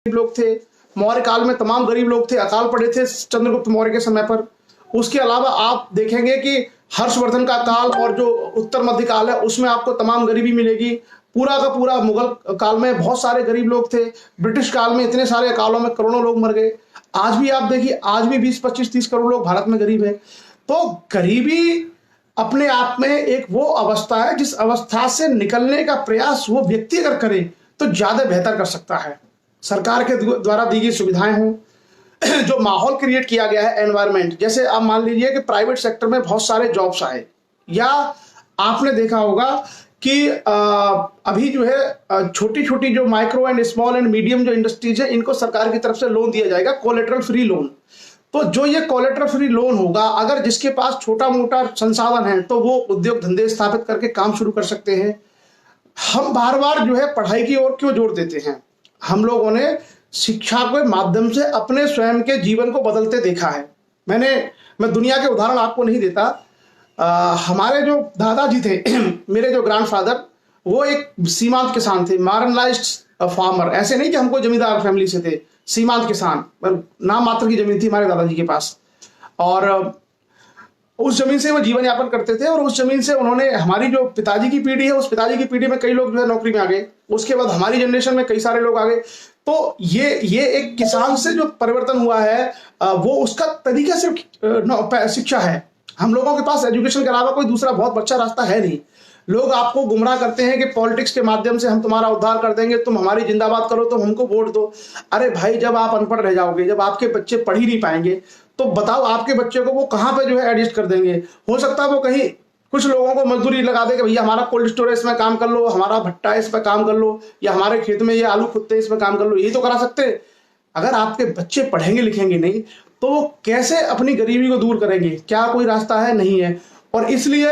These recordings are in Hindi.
गरीब लोग थे, मौर्य काल में तमाम गरीब लोग थे, अकाल पड़े थे चंद्रगुप्त मौर्य के समय पर। उसके अलावा आप देखेंगे कि हर्षवर्धन का काल और जो उत्तर मध्य काल है उसमें आपको तमाम गरीबी मिलेगी। पूरा का पूरा मुगल काल में बहुत सारे गरीब लोग थे, ब्रिटिश काल में इतने सारे कालों में करोड़ों लोग मर गए। आज भी आप देखिए, आज भी 20, 25, 30 करोड़ लोग भारत में गरीब है। तो गरीबी अपने आप में एक वो अवस्था है जिस अवस्था से निकलने का प्रयास वो व्यक्ति अगर करे तो ज्यादा बेहतर कर सकता है। सरकार के द्वारा दी गई सुविधाएं हों, जो माहौल क्रिएट किया गया है, एनवायरनमेंट, जैसे आप मान लीजिए कि प्राइवेट सेक्टर में बहुत सारे जॉब्स आए, या आपने देखा होगा कि अभी जो है छोटी छोटी जो micro and small and medium जो इंडस्ट्रीज है इनको सरकार की तरफ से लोन दिया जाएगा, कोलेटरल फ्री लोन। तो जो ये कोलेटरल फ्री लोन होगा, अगर जिसके पास छोटा मोटा संसाधन है तो वो उद्योग धंधे स्थापित करके काम शुरू कर सकते हैं। हम बार बार जो है पढ़ाई की ओर क्यों जोर देते हैं? हम लोगों ने शिक्षा के माध्यम से अपने स्वयं के जीवन को बदलते देखा है। मैं दुनिया के उदाहरण आपको नहीं देता। हमारे जो दादाजी थे मेरे जो ग्रैंडफादर, वो एक सीमांत किसान थे, मार्जिनलाइज्ड फार्मर। ऐसे नहीं कि हमको जमींदार फैमिली से थे, सीमांत किसान, नाम मात्र की जमीन थी हमारे दादाजी के पास, और उस जमीन से वो जीवन यापन करते थे। और उस जमीन से उन्होंने, हमारी जो पिताजी की पीढ़ी है, उस पिताजी की पीढ़ी में कई लोग जो है नौकरी में आ गए, उसके बाद हमारी जनरेशन में कई सारे लोग आ गए। तो ये एक किसान से जो परिवर्तन हुआ है वो उसका तरीका सिर्फ शिक्षा है। हम लोगों के पास एजुकेशन के अलावा कोई दूसरा बहुत अच्छा रास्ता है नहीं। लोग आपको गुमराह करते हैं कि पॉलिटिक्स के माध्यम से हम तुम्हारा उद्धार कर देंगे, तुम हमारी जिंदाबाद करो, तुम हमको वोट दो। अरे भाई, जब आप अनपढ़ रह जाओगे, जब आपके बच्चे पढ़ ही नहीं पाएंगे, तो बताओ आपके बच्चे को वो कहाँ पे जो है एडजस्ट कर देंगे? हो सकता है वो कहीं कुछ लोगों को मजदूरी लगा दे कि भैया हमारा कोल्ड स्टोरेज में काम कर लो, हमारा भट्टा इस पर काम कर लो, या हमारे खेत में ये आलू खुदते इसमें काम कर लो, यही तो करा सकते हैं। अगर आपके बच्चे पढ़ेंगे लिखेंगे नहीं तो वो कैसे अपनी गरीबी को दूर करेंगे? क्या कोई रास्ता है? नहीं है। और इसलिए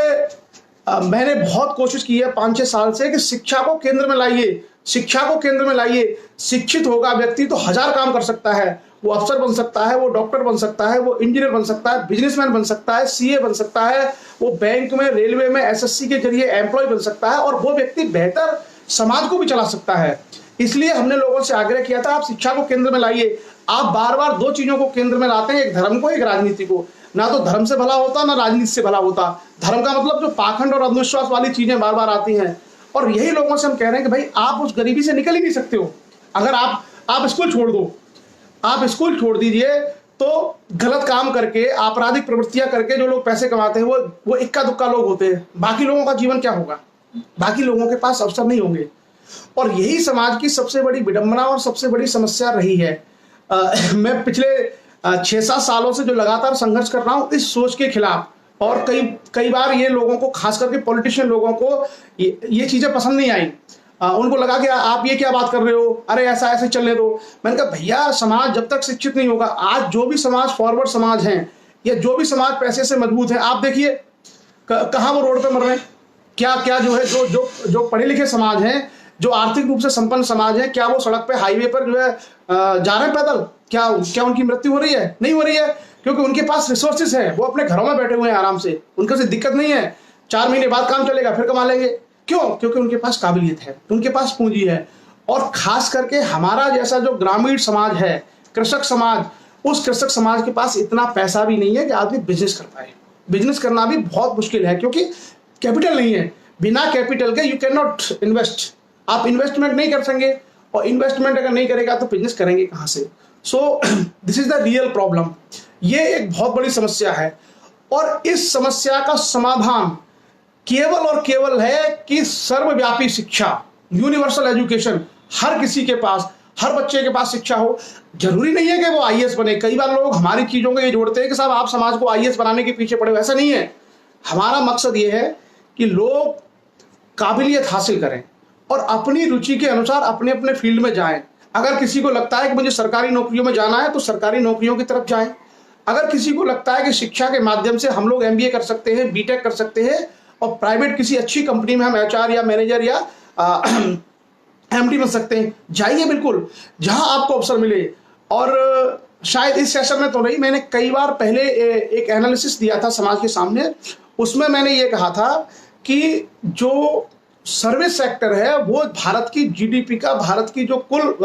मैंने बहुत कोशिश की है 5-6 साल से कि शिक्षा को केंद्र में लाइए, शिक्षा को केंद्र में लाइए। शिक्षित होगा व्यक्ति तो 1000 काम कर सकता है। वो अफसर बन सकता है, वो डॉक्टर बन सकता है, वो इंजीनियर बन सकता है, बिजनेसमैन बन सकता है, सीए बन सकता है, वो बैंक में, रेलवे में, एसएससी के जरिए एम्प्लॉय बन सकता है, और वो व्यक्ति बेहतर समाज को भी चला सकता है। इसलिए हमने लोगों से आग्रह किया था, आप शिक्षा को केंद्र में लाइए। आप बार बार 2 चीजों को केंद्र में लाते हैं, एक धर्म को, एक राजनीति को। ना तो धर्म से भला होता, ना राजनीति से भला होता। धर्म का मतलब जो पाखंड और अंधविश्वास वाली चीजें बार बार आती हैं। और यही लोगों से हम कह रहे हैं कि भाई आप उस गरीबी से निकल ही नहीं सकते हो। अगर आप स्कूल छोड़ दो, आप स्कूल छोड़ दीजिए, तो गलत काम करके, आपराधिक प्रवृत्तियां करके जो लोग पैसे कमाते हैं वो इक्का दुक्का लोग होते हैं। बाकी लोगों का जीवन क्या होगा? बाकी लोगों के पास अवसर नहीं होंगे। और यही समाज की सबसे बड़ी विडंबना और सबसे बड़ी समस्या रही है। मैं पिछले 6-7 सालों से जो लगातार संघर्ष कर रहा हूं इस सोच के खिलाफ, और कई बार ये लोगों को, खास करके पॉलिटिशियन लोगों को ये चीजें पसंद नहीं आई। उनको लगा कि आप ये क्या बात कर रहे हो, अरे ऐसा ऐसे चलने दो। मैंने कहा भैया, समाज जब तक शिक्षित नहीं होगा, आज जो भी समाज फॉरवर्ड समाज हैं, या जो भी समाज पैसे से मजबूत है, आप देखिए कहाँ वो रोड पे मर रहे हैं। क्या क्या जो है, जो पढ़े लिखे समाज हैं, जो आर्थिक रूप से संपन्न समाज है, क्या वो सड़क पे, हाईवे पर जो है जा रहे हैं पैदल? क्या उनकी मृत्यु हो रही है? नहीं हो रही है, क्योंकि उनके पास रिसोर्सेज है, वो अपने घरों में बैठे हुए हैं आराम से, उनको से दिक्कत नहीं है। 4 महीने बाद काम चलेगा, फिर कमा लेंगे। क्यों? क्योंकि उनके पास काबिलियत है, उनके पास पूंजी है। और खास करके हमारा जैसा जो ग्रामीण समाज है, कृषक समाज, उस कृषक समाज के पास इतना पैसा भी नहीं है कि आदमी बिजनेस कर पाए। बिजनेस करना भी बहुत मुश्किल है, क्योंकि कैपिटल नहीं है। बिना कैपिटल के यू कैन नॉट इन्वेस्ट। आप इन्वेस्टमेंट नहीं कर सकेंगे, और इन्वेस्टमेंट अगर नहीं करेगा तो बिजनेस करेंगे कहां से? सो this is the real problem. ये एक बहुत बड़ी समस्या है, और इस समस्या का समाधान केवल और केवल है कि सर्वव्यापी शिक्षा, यूनिवर्सल एजुकेशन, हर किसी के पास, हर बच्चे के पास शिक्षा हो। जरूरी नहीं है कि वो आईएएस बने। कई बार लोग हमारी चीजों को ये जोड़ते हैं कि साहब आप समाज को आईएएस बनाने के पीछे पड़े हो। ऐसा नहीं है। हमारा मकसद ये है कि लोग काबिलियत हासिल करें और अपनी रुचि के अनुसार अपने अपने फील्ड में जाएं। अगर किसी को लगता है कि मुझे सरकारी नौकरियों में जाना है तो सरकारी नौकरियों की तरफ जाएं। अगर किसी को लगता है कि शिक्षा के माध्यम से हम लोग एमबीए कर सकते हैं, बीटेक कर सकते हैं, और प्राइवेट किसी अच्छी कंपनी में हम एचआर या मैनेजर या एमडी बन सकते हैं, जाइए बिल्कुल, जहां आपको अवसर मिले। और शायद इस सेशन में तो नहीं, मैंने कई बार पहले एक एनालिसिस दिया था समाज के सामने। उसमें मैंने ये कहा था कि जो सर्विस सेक्टर है वो भारत की जीडीपी का, भारत की जो कुल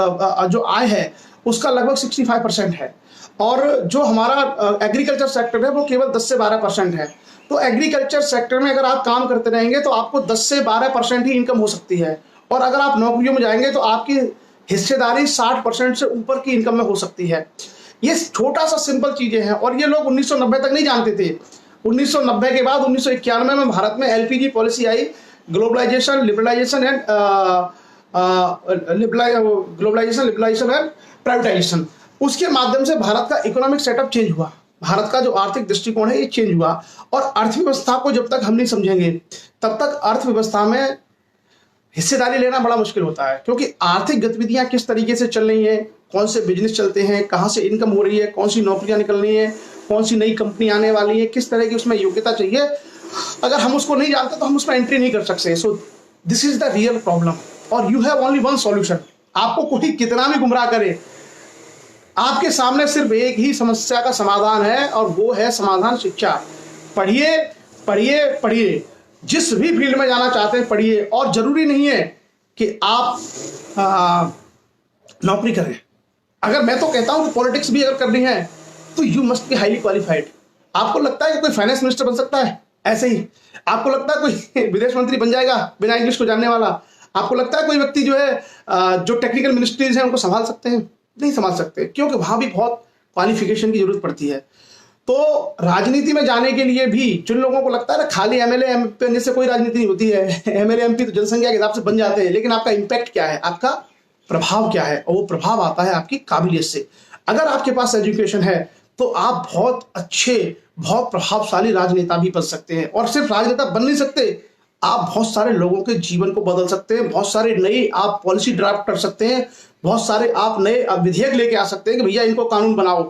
जो आय है उसका लगभग 65% है, और जो हमारा एग्रीकल्चर सेक्टर है वो केवल 10 से 12% है। तो एग्रीकल्चर सेक्टर में अगर आप काम करते रहेंगे तो आपको 10 से 12% ही इनकम हो सकती है, और अगर आप नौकरियों में जाएंगे तो आपकी हिस्सेदारी 60% से ऊपर की इनकम में हो सकती है। ये छोटा सा सिंपल चीजें हैं, और ये लोग 1990 तक नहीं जानते थे। 1990 के बाद 1991 में भारत में एलपीजी पॉलिसी आई, ग्लोबलाइजेशन, लिबरलाइजेशन एंड प्राइवेटाइजेशन। उसके माध्यम से भारत का इकोनॉमिक सेटअप चेंज हुआ, भारत का जो आर्थिक दृष्टिकोण है ये चेंज हुआ। और अर्थव्यवस्था को जब तक हम नहीं समझेंगे तब तक अर्थव्यवस्था में हिस्सेदारी लेना बड़ा मुश्किल होता है, क्योंकि आर्थिक गतिविधियां किस तरीके से चल रही हैं, कौन से बिजनेस चलते हैं, कहां से इनकम हो रही है, कौन सी नौकरियां निकल रही हैं, कौन सी नई कंपनी आने वाली है, किस तरह की उसमें योग्यता चाहिए, अगर हम उसको नहीं जानते तो हम उसमें एंट्री नहीं कर सकते। So this is the real problem, और you have only one solution. आपको कोई कितना भी गुमराह करे, आपके सामने सिर्फ एक ही समस्या का समाधान है, और वो है समाधान शिक्षा। पढ़िए पढ़िए पढ़िए, जिस भी फील्ड में जाना चाहते हैं पढ़िए, और जरूरी नहीं है कि आप नौकरी करें। अगर मैं तो कहता हूं कि पॉलिटिक्स भी अगर करनी है तो you must be highly qualified. आपको लगता है कि कोई फाइनेंस मिनिस्टर बन सकता है ऐसे ही? आपको लगता है कोई विदेश मंत्री बन जाएगा बिना इंग्लिश को जानने वाला? आपको लगता है कोई व्यक्ति जो है जो टेक्निकल मिनिस्ट्रीज हैं उनको संभाल सकते हैं? नहीं संभाल सकते, क्योंकि वहां भी बहुत क्वालिफिकेशन की जरूरत पड़ती है। तो राजनीति में जाने के लिए भी जिन लोगों को लगता है ना खाली एमएलए एमपी बनने से कोई राजनीति नहीं होती है, एमएलए एमपी तो जनसंख्या के हिसाब से बन जाते हैं, लेकिन आपका इंपैक्ट क्या है, आपका प्रभाव क्या है, और वो प्रभाव आता है आपकी काबिलियत से। अगर आपके पास एजुकेशन है तो आप बहुत अच्छे, बहुत प्रभावशाली राजनेता भी बन सकते हैं, और सिर्फ राजनेता बन नहीं सकते, आप बहुत सारे लोगों के जीवन को बदल सकते हैं, बहुत सारे नई आप पॉलिसी ड्राफ्ट कर सकते हैं, बहुत सारे आप नए विधेयक लेके आ सकते हैं कि भैया इनको कानून बनाओ।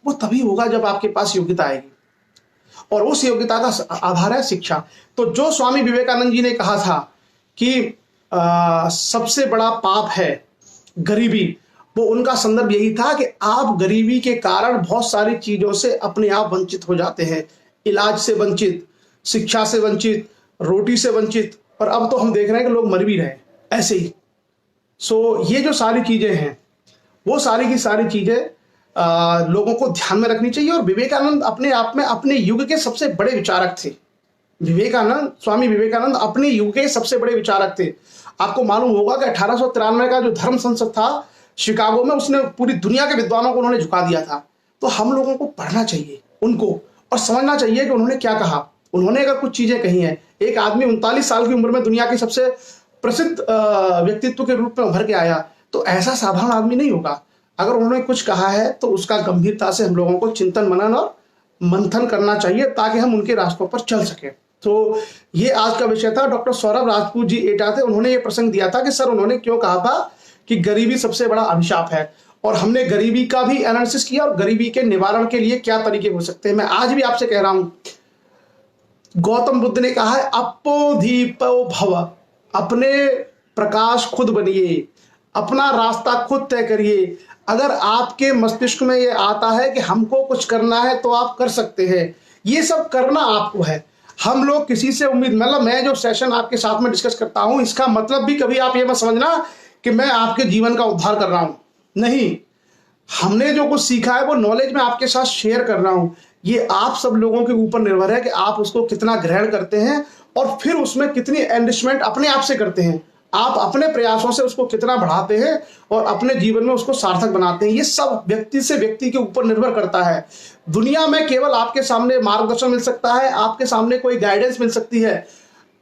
वो तभी होगा जब आपके पास योग्यता आएगी, और उस योग्यता का आधार है शिक्षा। तो जो स्वामी विवेकानंद जी ने कहा था कि सबसे बड़ा पाप है गरीबी, वो उनका संदर्भ यही था कि आप गरीबी के कारण बहुत सारी चीजों से अपने आप वंचित हो जाते हैं। इलाज से वंचित, शिक्षा से वंचित, रोटी से वंचित, और अब तो हम देख रहे हैं कि लोग मर भी रहे हैं ऐसे ही। सो ये जो सारी चीजें हैं वो सारी की सारी चीजें लोगों को ध्यान में रखनी चाहिए। और विवेकानंद अपने आप में अपने युग के सबसे बड़े विचारक थे। विवेकानंद, स्वामी विवेकानंद अपने युग के सबसे बड़े विचारक थे। आपको मालूम होगा कि 1893 का जो धर्म संसद था शिकागो में, उसने पूरी दुनिया के विद्वानों को उन्होंने झुका दिया था। तो हम लोगों को पढ़ना चाहिए उनको, और समझना चाहिए कि उन्होंने क्या कहा। उन्होंने अगर कुछ चीजें कही हैं, एक आदमी 39 साल की उम्र में दुनिया के सबसे प्रसिद्ध व्यक्तित्व के रूप में उभर के आया, तो ऐसा साधारण आदमी नहीं होगा। अगर उन्होंने कुछ कहा है तो उसका गंभीरता से हम लोगों को चिंतन मनन और मंथन करना चाहिए, ताकि हम उनके रास्तों पर चल सके। तो ये आज का विषय था। डॉक्टर सौरभ राजपूत जी एटा थे, उन्होंने ये प्रसंग दिया था कि सर उन्होंने क्यों कहा था कि गरीबी सबसे बड़ा अभिशाप है, और हमने गरीबी का भी एनालिसिस किया और गरीबी के निवारण के लिए क्या तरीके हो सकते हैं। मैं आज भी आपसे कह रहा हूं, गौतम बुद्ध ने कहा है अपो दीपो भव, अपने प्रकाश खुद बनिए, अपना रास्ता खुद तय करिए। अगर आपके मस्तिष्क में ये आता है कि हमको कुछ करना है तो आप कर सकते हैं, ये सब करना आपको है। हम लोग किसी से उम्मीद, मतलब मैं जो सेशन आपके साथ में डिस्कस करता हूं, इसका मतलब भी कभी आप ये मत समझना कि मैं आपके जीवन का उद्धार कर रहा हूं, नहीं। हमने जो कुछ सीखा है वो नॉलेज मैं आपके साथ शेयर कर रहा हूं। ये आप सब लोगों के ऊपर निर्भर है कि आप उसको कितना ग्रहण करते हैं, और फिर उसमें कितनी एनरिचमेंट अपने आप से करते हैं। आप अपने प्रयासों से उसको कितना बढ़ाते हैं और अपने जीवन में उसको सार्थक बनाते हैं। ये सब व्यक्ति से व्यक्ति के ऊपर निर्भर करता है। दुनिया में केवल आपके सामने मार्गदर्शन मिल सकता है, आपके सामने कोई गाइडेंस मिल सकती है,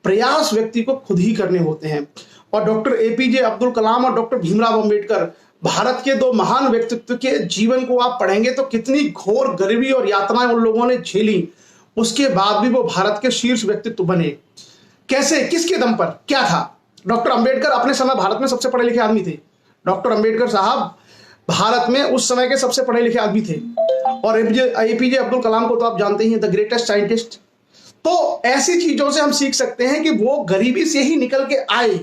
प्रयास व्यक्ति को खुद ही करने होते हैं। और डॉक्टर एपीजे अब्दुल कलाम और डॉक्टर भीमराव अंबेडकर, भारत के दो महान व्यक्तित्व के जीवन को आप पढ़ेंगे तो कितनी घोर गरीबी और यातनाएं उन लोगों ने झेली, उसके बाद भी वो भारत के शीर्ष व्यक्तित्व बने। कैसे, किसके दम पर, क्या था? डॉक्टर अंबेडकर अपने समय भारत में सबसे पढ़े लिखे आदमी थे। डॉक्टर अंबेडकर साहब भारत में उस समय के सबसे पढ़े लिखे आदमी थे। और एपीजे अब्दुल कलाम को तो आप जानते ही हैं, द ग्रेटेस्ट साइंटिस्ट। तो ऐसी चीजों से हम सीख सकते हैं कि वो गरीबी से ही निकल के आए,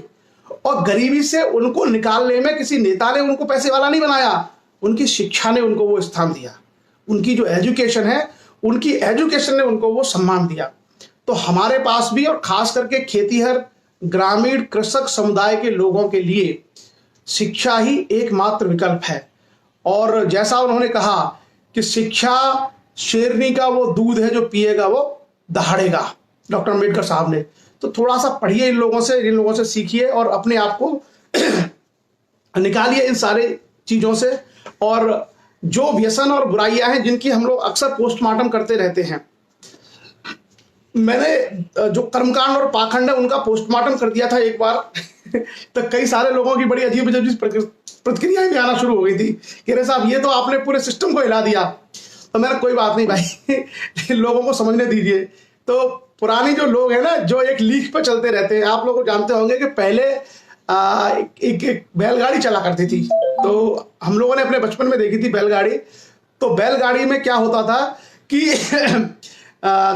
और गरीबी से उनको निकालने में किसी नेता ने उनको पैसे वाला नहीं बनाया, उनकी शिक्षा ने उनको वो स्थान दिया। उनकी जो एजुकेशन है, उनकी एजुकेशन ने उनको वो सम्मान दिया। तो हमारे पास भी, और खास करके खेतीहर ग्रामीण कृषक समुदाय के लोगों के लिए शिक्षा ही एकमात्र विकल्प है। और जैसा उन्होंने कहा कि शिक्षा शेरनी का वो दूध है जो पिएगा वो दहाड़ेगा, डॉक्टर अम्बेडकर साहब ने। तो थोड़ा सा पढ़िए इन लोगों से सीखिए और अपने आप को निकालिए इन सारे चीजों से। और जो व्यसन और बुराइयां हैं जिनकी हम लोग अक्सर पोस्टमार्टम करते रहते हैं, मैंने जो कर्मकांड और पाखंड है उनका पोस्टमार्टम कर दिया था एक बार तो कई सारे लोगों की बड़ी अजीब अजीब प्रतिक्रियाएं भी आना शुरू हो गई थी कि अरे साहब ये तो आपने पूरे सिस्टम को हिला दिया। तो मैंने कोई बात नहीं भाई लोगों को समझने दीजिए। तो पुरानी जो लोग हैं ना, जो एक लीक पर चलते रहते हैं, आप लोग जानते होंगे कि पहले एक बैलगाड़ी चला करती थी। तो हम लोगों ने अपने बचपन में देखी थी बैलगाड़ी। तो बैलगाड़ी में क्या होता था कि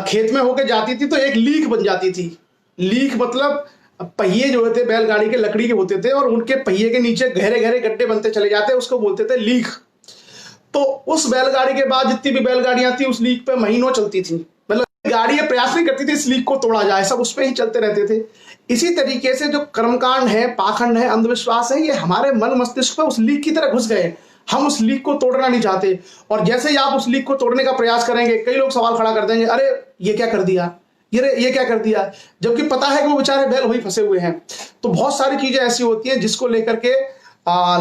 खेत में होके जाती थी तो एक लीक बन जाती थी। लीक मतलब पहिए जो होते बैलगाड़ी के लकड़ी के होते थे और उनके पहिए के नीचे गहरे गहरे गड्ढे बनते चले जाते, उसको बोलते थे लीक। तो उस बैलगाड़ी के बाद जितनी भी बैलगाड़ियां थी उस लीक पे महीनों चलती थी। मतलब गाड़ियां प्रयास नहीं करती थी इस लीक को तोड़ा जाए, सब उस पर ही चलते रहते थे। इसी तरीके से जो कर्मकांड है, पाखंड है, अंधविश्वास है, ये हमारे मन मस्तिष्क पर उस लीक की तरह घुस गए। हम उस लीक को तोड़ना नहीं चाहते। और जैसे ही आप उस लीक को तोड़ने का प्रयास करेंगे, कई लोग सवाल खड़ा कर देंगे, अरे ये क्या कर दिया, ये क्या कर दिया, जबकि पता है कि वो बेचारे बैल वही फंसे हुए हैं। तो बहुत सारी चीजें ऐसी होती हैं जिसको लेकर के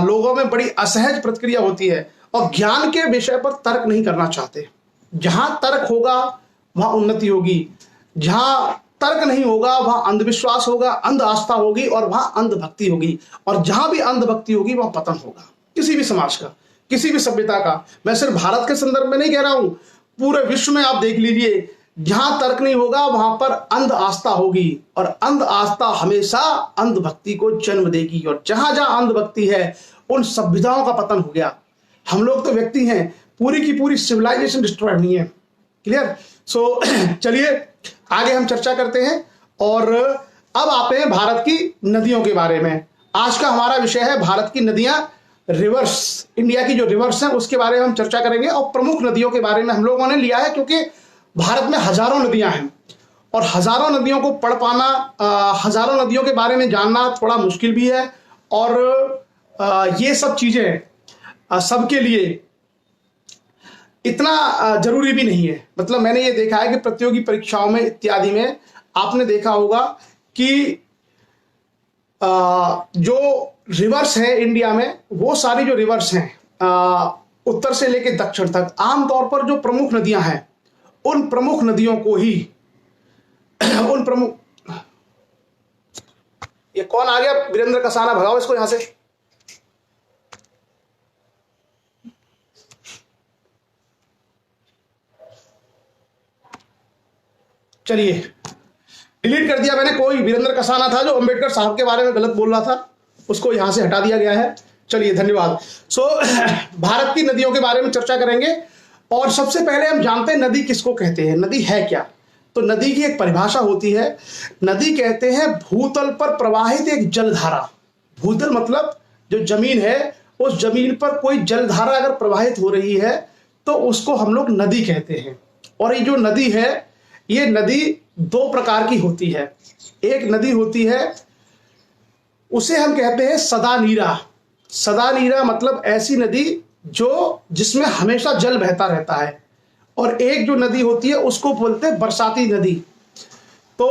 लोगों में बड़ी असहज प्रतिक्रिया होती है और ज्ञान के विषय पर तर्क नहीं करना चाहते। जहां तर्क होगा वहां उन्नति होगी, जहां तर्क नहीं होगा वहां अंधविश्वास होगा, अंध आस्था होगी और वहां अंधभक्ति होगी। और जहां भी अंधभक्ति होगी वहां पतन होगा किसी भी समाज का, किसी भी सभ्यता का। मैं सिर्फ भारत के संदर्भ में नहीं कह रहा हूं, पूरे विश्व में आप देख लीजिए, जहां तर्क नहीं होगा वहां पर अंध आस्था होगी और अंध आस्था हमेशा अंधभक्ति को जन्म देगी। और जहां जहां अंधभक्ति है उन सभ्यताओं का पतन हो गया। हम लोग तो व्यक्ति हैं, पूरी की पूरी सिविलाइजेशन डिस्ट्रॉय नहीं है। क्लियर? सो चलिए आगे हम चर्चा करते हैं और अब आते हैं भारत की नदियों के बारे में। आज का हमारा विषय है भारत की नदियां, रिवर्स, इंडिया की जो रिवर्स हैं उसके बारे में हम चर्चा करेंगे। और प्रमुख नदियों के बारे में हम लोगों ने लिया है क्योंकि भारत में हजारों नदियां हैं और हजारों नदियों को पढ़ पाना, हजारों नदियों के बारे में जानना थोड़ा मुश्किल भी है। और ये सब चीजें सबके लिए इतना जरूरी भी नहीं है। मतलब मैंने ये देखा है कि प्रतियोगी परीक्षाओं में इत्यादि में आपने देखा होगा कि जो रिवर्स है इंडिया में, वो सारी जो रिवर्स हैं उत्तर से लेकर दक्षिण तक, आमतौर पर जो प्रमुख नदियां हैं उन प्रमुख नदियों को ही उन प्रमुख, ये कौन आ गया? वीरेंद्र कसाना, भगाओ इसको यहां से। चलिए डिलीट कर दिया मैंने। कोई वीरेंद्र कसाना था जो अंबेडकर साहब के बारे में गलत बोल रहा था, उसको यहां से हटा दिया गया है। चलिए धन्यवाद। सो भारत की नदियों के बारे में चर्चा करेंगे। और सबसे पहले हम जानते हैं नदी किसको कहते हैं, नदी है क्या। तो नदी की एक परिभाषा होती है। नदी कहते हैं भूतल पर प्रवाहित एक जलधारा। भूतल मतलब जो जमीन है, उस जमीन पर कोई जलधारा अगर प्रवाहित हो रही है तो उसको हम लोग नदी कहते हैं। और ये जो नदी है, ये नदी दो प्रकार की होती है। एक नदी होती है उसे हम कहते हैं सदा नीरा। सदा नीरा मतलब ऐसी नदी जिसमें हमेशा जल बहता रहता है। और एक जो नदी होती है उसको बोलते हैं बरसाती नदी। तो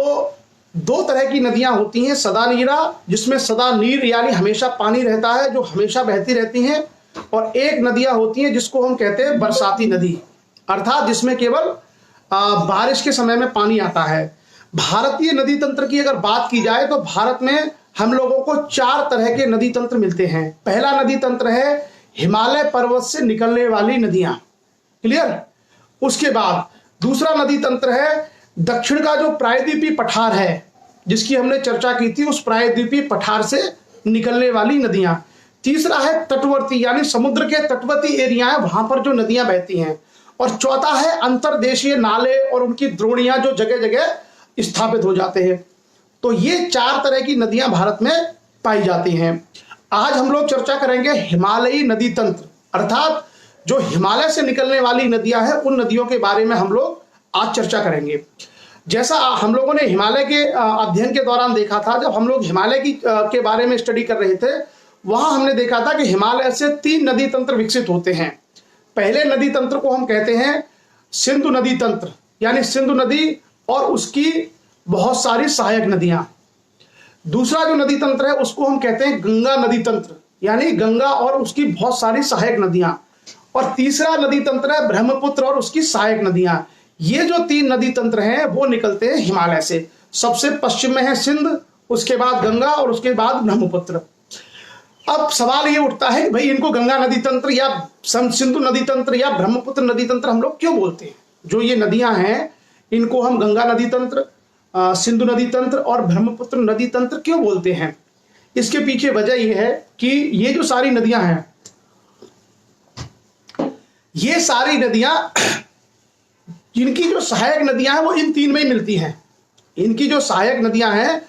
दो तरह की नदियां होती हैं, सदा नीरा जिसमें सदा नीर यानी हमेशा पानी रहता है, जो हमेशा बहती रहती हैं, और एक नदियां होती हैं जिसको हम कहते हैं बरसाती नदी, अर्थात जिसमें केवल बारिश के समय में पानी आता है। भारतीय नदी तंत्र की अगर बात की जाए तो भारत में हम लोगों को चार तरह के नदी तंत्र मिलते हैं। पहला नदी तंत्र है हिमालय पर्वत से निकलने वाली नदियां। क्लियर? उसके बाद दूसरा नदी तंत्र है दक्षिण का जो प्रायद्वीपीय पठार है, जिसकी हमने चर्चा की थी, उस प्रायद्वीपीय पठार से निकलने वाली नदियां। तीसरा है तटवर्ती यानी समुद्र के तटवर्ती एरिया है, वहां पर जो नदियां बहती हैं। और चौथा है अंतरदेशीय नाले और उनकी द्रोणियां जो जगह जगह स्थापित हो जाते हैं। तो ये चार तरह की नदियां भारत में पाई जाती हैं। आज हम लोग चर्चा करेंगे हिमालयी नदी तंत्र, अर्थात जो हिमालय से निकलने वाली नदियां हैं उन नदियों के बारे में हम लोग आज चर्चा करेंगे। जैसा हम लोगों ने हिमालय के अध्ययन के दौरान देखा था, जब हम लोग हिमालय के बारे में स्टडी कर रहे थे, वहां हमने देखा था कि हिमालय से 3 नदी तंत्र विकसित होते हैं। पहले नदी तंत्र को हम कहते हैं सिंधु नदी तंत्र, यानी सिंधु नदी और उसकी बहुत सारी सहायक नदियां। दूसरा जो नदी तंत्र है उसको हम कहते हैं गंगा नदी तंत्र, यानी गंगा और उसकी बहुत सारी सहायक नदियां। और तीसरा नदी तंत्र है ब्रह्मपुत्र और उसकी सहायक नदियां। ये जो 3 नदी तंत्र हैं वो निकलते हैं हिमालय से। सबसे पश्चिम में है सिंध, उसके बाद गंगा और उसके बाद ब्रह्मपुत्र। अब सवाल ये उठता है कि भाई इनको गंगा नदी तंत्र या सिंधु नदी तंत्र या ब्रह्मपुत्र नदी तंत्र हम लोग क्यों बोलते हैं? जो ये नदियां हैं इनको हम गंगा नदी तंत्र, सिंधु नदी तंत्र और ब्रह्मपुत्र नदी तंत्र क्यों बोलते हैं? इसके पीछे वजह यह है कि ये जो सारी नदियां हैं, ये सारी नदियां जिनकी जो सहायक नदियां हैं वो इन 3 में ही मिलती हैं। इनकी जो सहायक नदियां हैं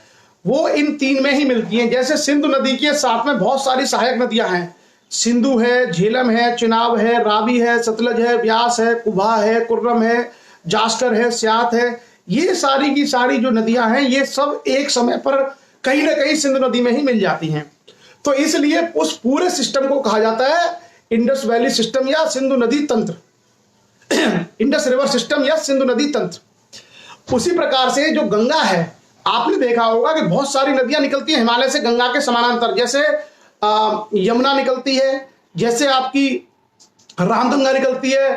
वो इन 3 में ही मिलती हैं। जैसे सिंधु नदी के साथ में बहुत सारी सहायक नदियां हैं। सिंधु है, झेलम है, चिनाब है, रावी है, सतलज है, व्यास है, कुभा है, कुर्रम है, जास्कर है, स्यात है। ये सारी की सारी जो नदियां हैं ये सब एक समय पर कहीं ना कहीं सिंधु नदी में ही मिल जाती हैं। तो इसलिए उस पूरे सिस्टम को कहा जाता है इंडस वैली सिस्टम या सिंधु नदी तंत्र, इंडस रिवर सिस्टम या सिंधु नदी तंत्र। उसी प्रकार से जो गंगा है, आपने देखा होगा कि बहुत सारी नदियां निकलती हैं हिमालय से गंगा के समानांतर। जैसे यमुना निकलती है, जैसे आपकी रामगंगा निकलती है,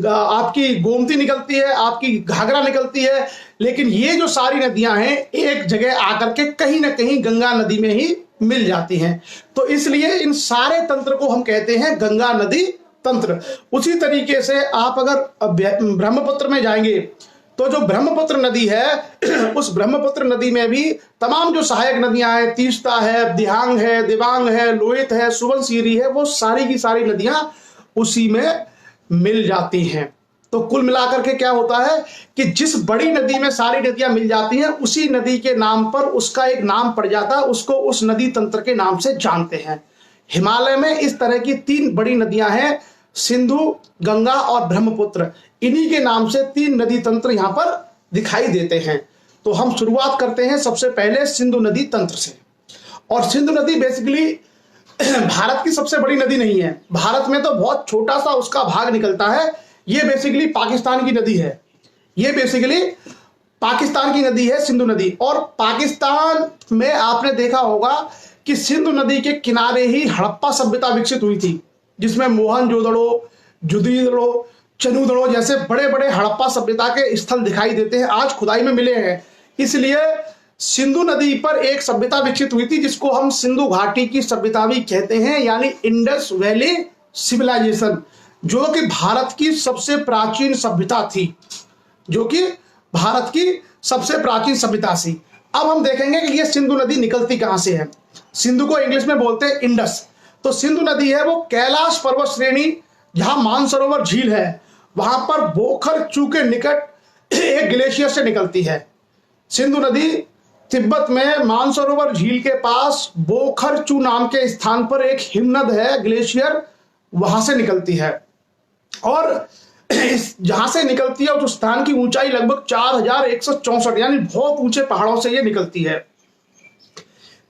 आपकी गोमती निकलती है, आपकी घाघरा निकलती है। लेकिन ये जो सारी नदियां हैं एक जगह आकर के कहीं ना कहीं गंगा नदी में ही मिल जाती हैं। तो इसलिए इन सारे तंत्र को हम कहते हैं गंगा नदी तंत्र। उसी तरीके से आप अगर ब्रह्मपुत्र में जाएंगे तो जो ब्रह्मपुत्र नदी है उस ब्रह्मपुत्र नदी में भी तमाम जो सहायक नदियां हैं, तीस्ता है, दिहांग है, दिबांग है, लोहित है, सुबनसिरी है, वो सारी की सारी नदियां उसी में मिल जाती हैं। तो कुल मिलाकर के क्या होता है कि जिस बड़ी नदी में सारी नदियां मिल जाती हैं उसी नदी के नाम पर उसका एक नाम पड़ जाता है, उसको उस नदी तंत्र के नाम से जानते हैं। हिमालय में इस तरह की 3 बड़ी नदियां हैं, सिंधु, गंगा और ब्रह्मपुत्र। इन्हीं के नाम से 3 नदी तंत्र यहां पर दिखाई देते हैं। तो हम शुरुआत करते हैं सबसे पहले सिंधु नदी तंत्र से। और सिंधु नदी बेसिकली भारत की सबसे बड़ी नदी नहीं है, भारत में तो बहुत छोटा सा उसका भाग निकलता है। ये बेसिकली पाकिस्तान की नदी है, ये बेसिकली पाकिस्तान की नदी है सिंधु नदी। और पाकिस्तान में आपने देखा होगा कि सिंधु नदी के किनारे ही हड़प्पा सभ्यता विकसित हुई थी, जिसमें मोहनजोदड़ो, जुदीदड़ो, चनूदड़ो जैसे बड़े बड़े हड़प्पा सभ्यता के स्थल दिखाई देते हैं, आज खुदाई में मिले हैं। इसलिए सिंधु नदी पर एक सभ्यता विकसित हुई थी जिसको हम सिंधु घाटी की सभ्यता भी कहते हैं, यानी इंडस वैली सिविलाइजेशन, जो कि भारत की सबसे प्राचीन सभ्यता थी, जो कि भारत की सबसे प्राचीन सभ्यता थी। अब हम देखेंगे कि ये सिंधु नदी निकलती कहां से है। सिंधु को इंग्लिश में बोलते हैं इंडस। तो सिंधु नदी है वो कैलाश पर्वत श्रेणी, जहां मानसरोवर झील है, वहां पर बोखर चू के निकट एक ग्लेशियर से निकलती है। सिंधु नदी तिब्बत में मानसरोवर झील के पास बोखर चू नाम के स्थान पर एक हिमनद है, ग्लेशियर, वहां से निकलती है। और जहां से निकलती है उस स्थान की ऊंचाई लगभग 4164, यानी बहुत ऊंचे पहाड़ों से ये निकलती है।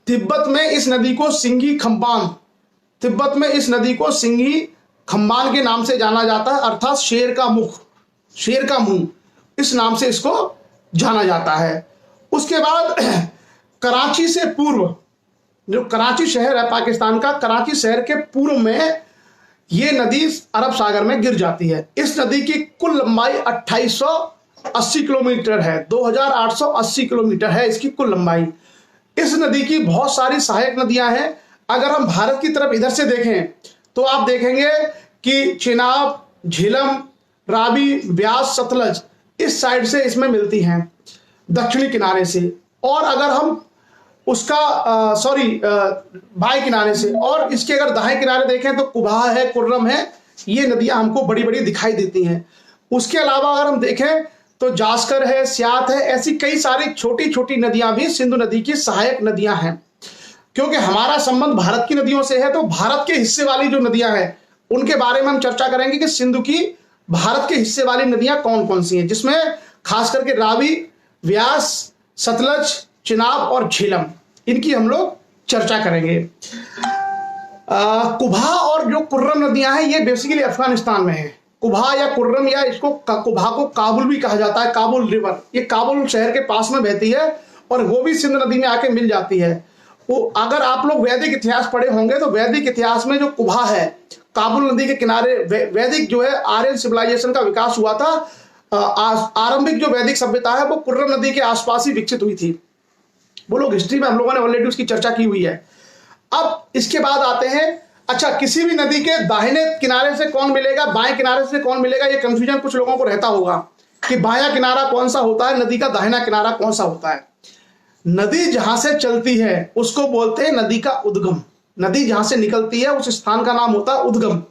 तिब्बत में इस नदी को सिंघी खम्बान, तिब्बत में इस नदी को सिंघी खम्बान के नाम से जाना जाता है, अर्थात शेर का मुख, शेर का मुंह, इस नाम से इसको जाना जाता है। उसके बाद कराची से पूर्व, जो कराची शहर है पाकिस्तान का, कराची शहर के पूर्व में ये नदी अरब सागर में गिर जाती है। इस नदी की कुल लंबाई 2880 किलोमीटर है, 2880 किलोमीटर है इसकी कुल लंबाई। इस नदी की बहुत सारी सहायक नदियां हैं। अगर हम भारत की तरफ इधर से देखें तो आप देखेंगे कि चिनाब, झेलम, रावी, व्यास, सतलज इस साइड से इसमें मिलती हैं, दक्षिणी किनारे से। और अगर हम उसका बाएं किनारे से, और इसके अगर दाएं किनारे देखें तो कुभा है, कुर्रम है, ये नदियां हमको बड़ी बड़ी दिखाई देती हैं। उसके अलावा अगर हम देखें तो जास्कर है, स्यात है, ऐसी कई सारी छोटी छोटी नदियां भी सिंधु नदी की सहायक नदियां हैं। क्योंकि हमारा संबंध भारत की नदियों से है तो भारत के हिस्से वाली जो नदियां हैं उनके बारे में हम चर्चा करेंगे कि सिंधु की भारत के हिस्से वाली नदियां कौन कौन सी हैं, जिसमें खास करके रावी, व्यास, सतलज, चिनाब और झेलम, इनकी हम लोग चर्चा करेंगे। कुभा और जो कुर्रम नदियां हैं ये बेसिकली अफगानिस्तान में है। कुभा या कुर्रम या इसको कुभा को काबुल भी कहा जाता है, काबुल रिवर, ये काबुल शहर के पास में बहती है और वो भी सिंध नदी में आके मिल जाती है। वो अगर आप लोग वैदिक इतिहास पढ़े होंगे तो वैदिक इतिहास में जो कुभा है, काबुल नदी के किनारे वैदिक जो है आर्यन सिविलाइजेशन का विकास हुआ था। आरंभिक जो वैदिक सभ्यता है वो कुर्रम नदी के आसपास ही विकसित हुई थी। वो लोग हिस्ट्री में हम लोगों ने ऑलरेडी उसकी चर्चा की हुई है। अब इसके बाद आते हैं, अच्छा किसी भी नदी के दाहिने किनारे से कौन मिलेगा, बाएं किनारे से कौन मिलेगा, ये कंफ्यूजन कुछ लोगों को रहता होगा कि बायां किनारा कौन सा होता है, नदी का दाहिना किनारा कौन सा होता है। नदी जहां से चलती है उसको बोलते हैं नदी का उद्गम। नदी जहां से निकलती है उस स्थान का नाम होता है उद्गम।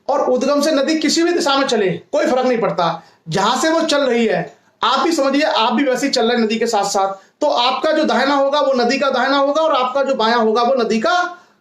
और उद्गम से नदी किसी भी दिशा में चले कोई फर्क नहीं पड़ता, जहां से वो चल रही है आप भी समझिए आप भी वैसे ही चल रहे हैं नदी के साथ साथ, तो आपका जो दाहिना होगा वो नदी का दाहिना होगा और आपका जो बायां होगा वो नदी का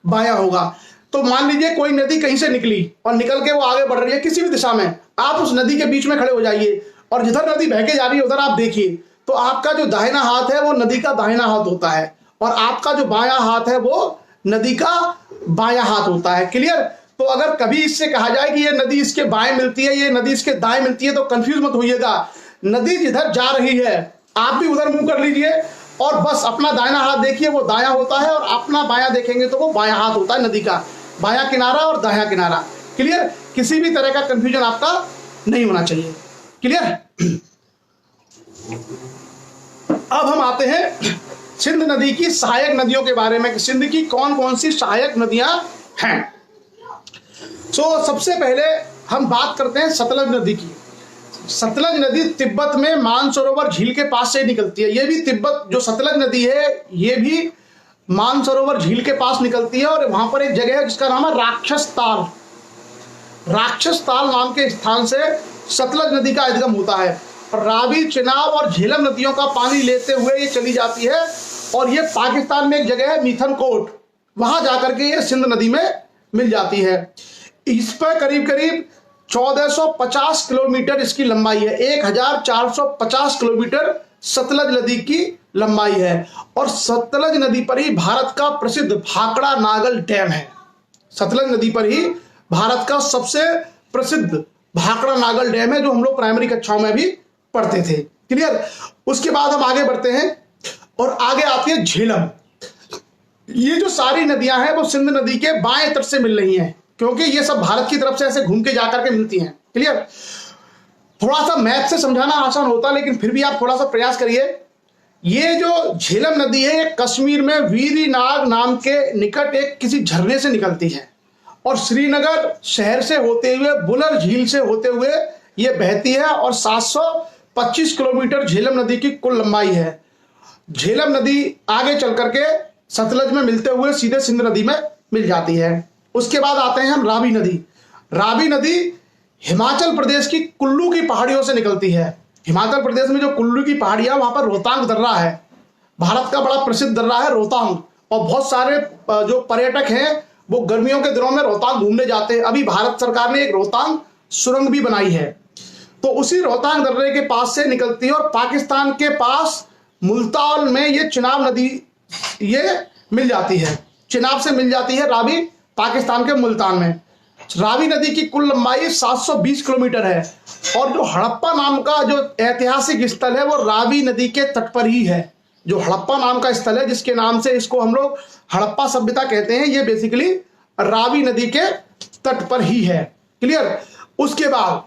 बायां होगा। तो मान लीजिए कोई नदी कहीं से निकली और निकल के वो आगे बढ़ रही है किसी भी दिशा में, आप उस नदी के बीच में खड़े हो जाइए और जिधर नदी बह के जा रही है उधर आप देखिए, तो आपका जो दाहिना हाथ है वो नदी का दाहिना हाथ होता है और आपका जो बायां हाथ है वो नदी का बायां हाथ होता है। क्लियर? तो अगर कभी इससे कहा जाए कि ये नदी इसके बाएं मिलती है, ये नदी इसके दाएं मिलती है, तो कंफ्यूज मत होइएगा। नदी जिधर जा रही है आप भी उधर मुंह कर लीजिए और बस अपना दाहिना हाथ देखिए वो दायां होता है और अपना बायां देखेंगे तो वो बायां हाथ होता है, नदी का बायां किनारा और दायां किनारा। क्लियर? किसी भी तरह का कंफ्यूजन आपका नहीं होना चाहिए। क्लियर? अब हम आते हैं सिंध नदी की सहायक नदियों के बारे में कि सिंध की कौन कौन सी सहायक नदियां हैं। सबसे पहले हम बात करते हैं सतलज नदी की। सतलज नदी तिब्बत में मानसरोवर झील के पास से निकलती है। ये भी तिब्बत जो सतलज नदी है ये भी मानसरोवर झील के पास निकलती है और वहां पर एक जगह है जिसका नाम है राक्षस ताल। राक्षस ताल नाम के स्थान से सतलज नदी का उद्गम होता है और रावी, चिनाब और झेलम नदियों का पानी लेते हुए ये चली जाती है और ये पाकिस्तान में एक जगह है मिथनकोट, वहां जाकर के ये सिंध नदी में मिल जाती है। इस पर करीब करीब 1450 किलोमीटर इसकी लंबाई है। 1450 किलोमीटर सतलज नदी की लंबाई है और सतलज नदी पर ही भारत का प्रसिद्ध भाखड़ा नागल डैम है। सतलज नदी पर ही भारत का सबसे प्रसिद्ध भाखड़ा नागल डैम है जो हम लोग प्राइमरी कक्षाओं में भी पढ़ते थे। क्लियर? उसके बाद हम आगे बढ़ते हैं और आगे आती है झेलम। ये जो सारी नदियां हैं वो सिंध नदी के बाएं तट से मिल रही हैं क्योंकि ये सब भारत की तरफ से ऐसे घूम के जाकर के मिलती हैं। क्लियर? थोड़ा सा मैथ से समझाना आसान होता लेकिन फिर भी आप थोड़ा सा प्रयास करिए। ये जो झेलम नदी है ये कश्मीर में वीरीनाग नाम के निकट एक किसी झरने से निकलती है और श्रीनगर शहर से होते हुए बुलर झील से होते हुए ये बहती है और 725 किलोमीटर झेलम नदी की कुल लंबाई है। झेलम नदी आगे चल करके सतलज में मिलते हुए सीधे सिंध नदी में मिल जाती है। उसके बाद आते हैं हम रावी नदी। रावी नदी हिमाचल प्रदेश की कुल्लू की पहाड़ियों से निकलती है। हिमाचल प्रदेश में जो कुल्लू की पहाड़ियां वहां पर रोहतांग दर्रा है, भारत का बड़ा प्रसिद्ध दर्रा है रोहतांग, और बहुत सारे जो पर्यटक हैं वो गर्मियों के दिनों में रोहतांग घूमने जाते हैं। अभी भारत सरकार ने एक रोहतांग सुरंग भी बनाई है, तो उसी रोहतांग दर्रे के पास से निकलती है और पाकिस्तान के पास मुल्तान में ये चिनाब नदी ये मिल जाती है। चिनाब से मिल जाती है रावी, पाकिस्तान के मुल्तान में। रावी नदी की कुल लंबाई 720 किलोमीटर है और जो हड़प्पा नाम का जो ऐतिहासिक स्थल है वो रावी नदी के तट पर ही है। जो हड़प्पा नाम का स्थल है जिसके नाम से इसको हम लोग हड़प्पा सभ्यता कहते हैं, ये बेसिकली रावी नदी के तट पर ही है। क्लियर? उसके बाद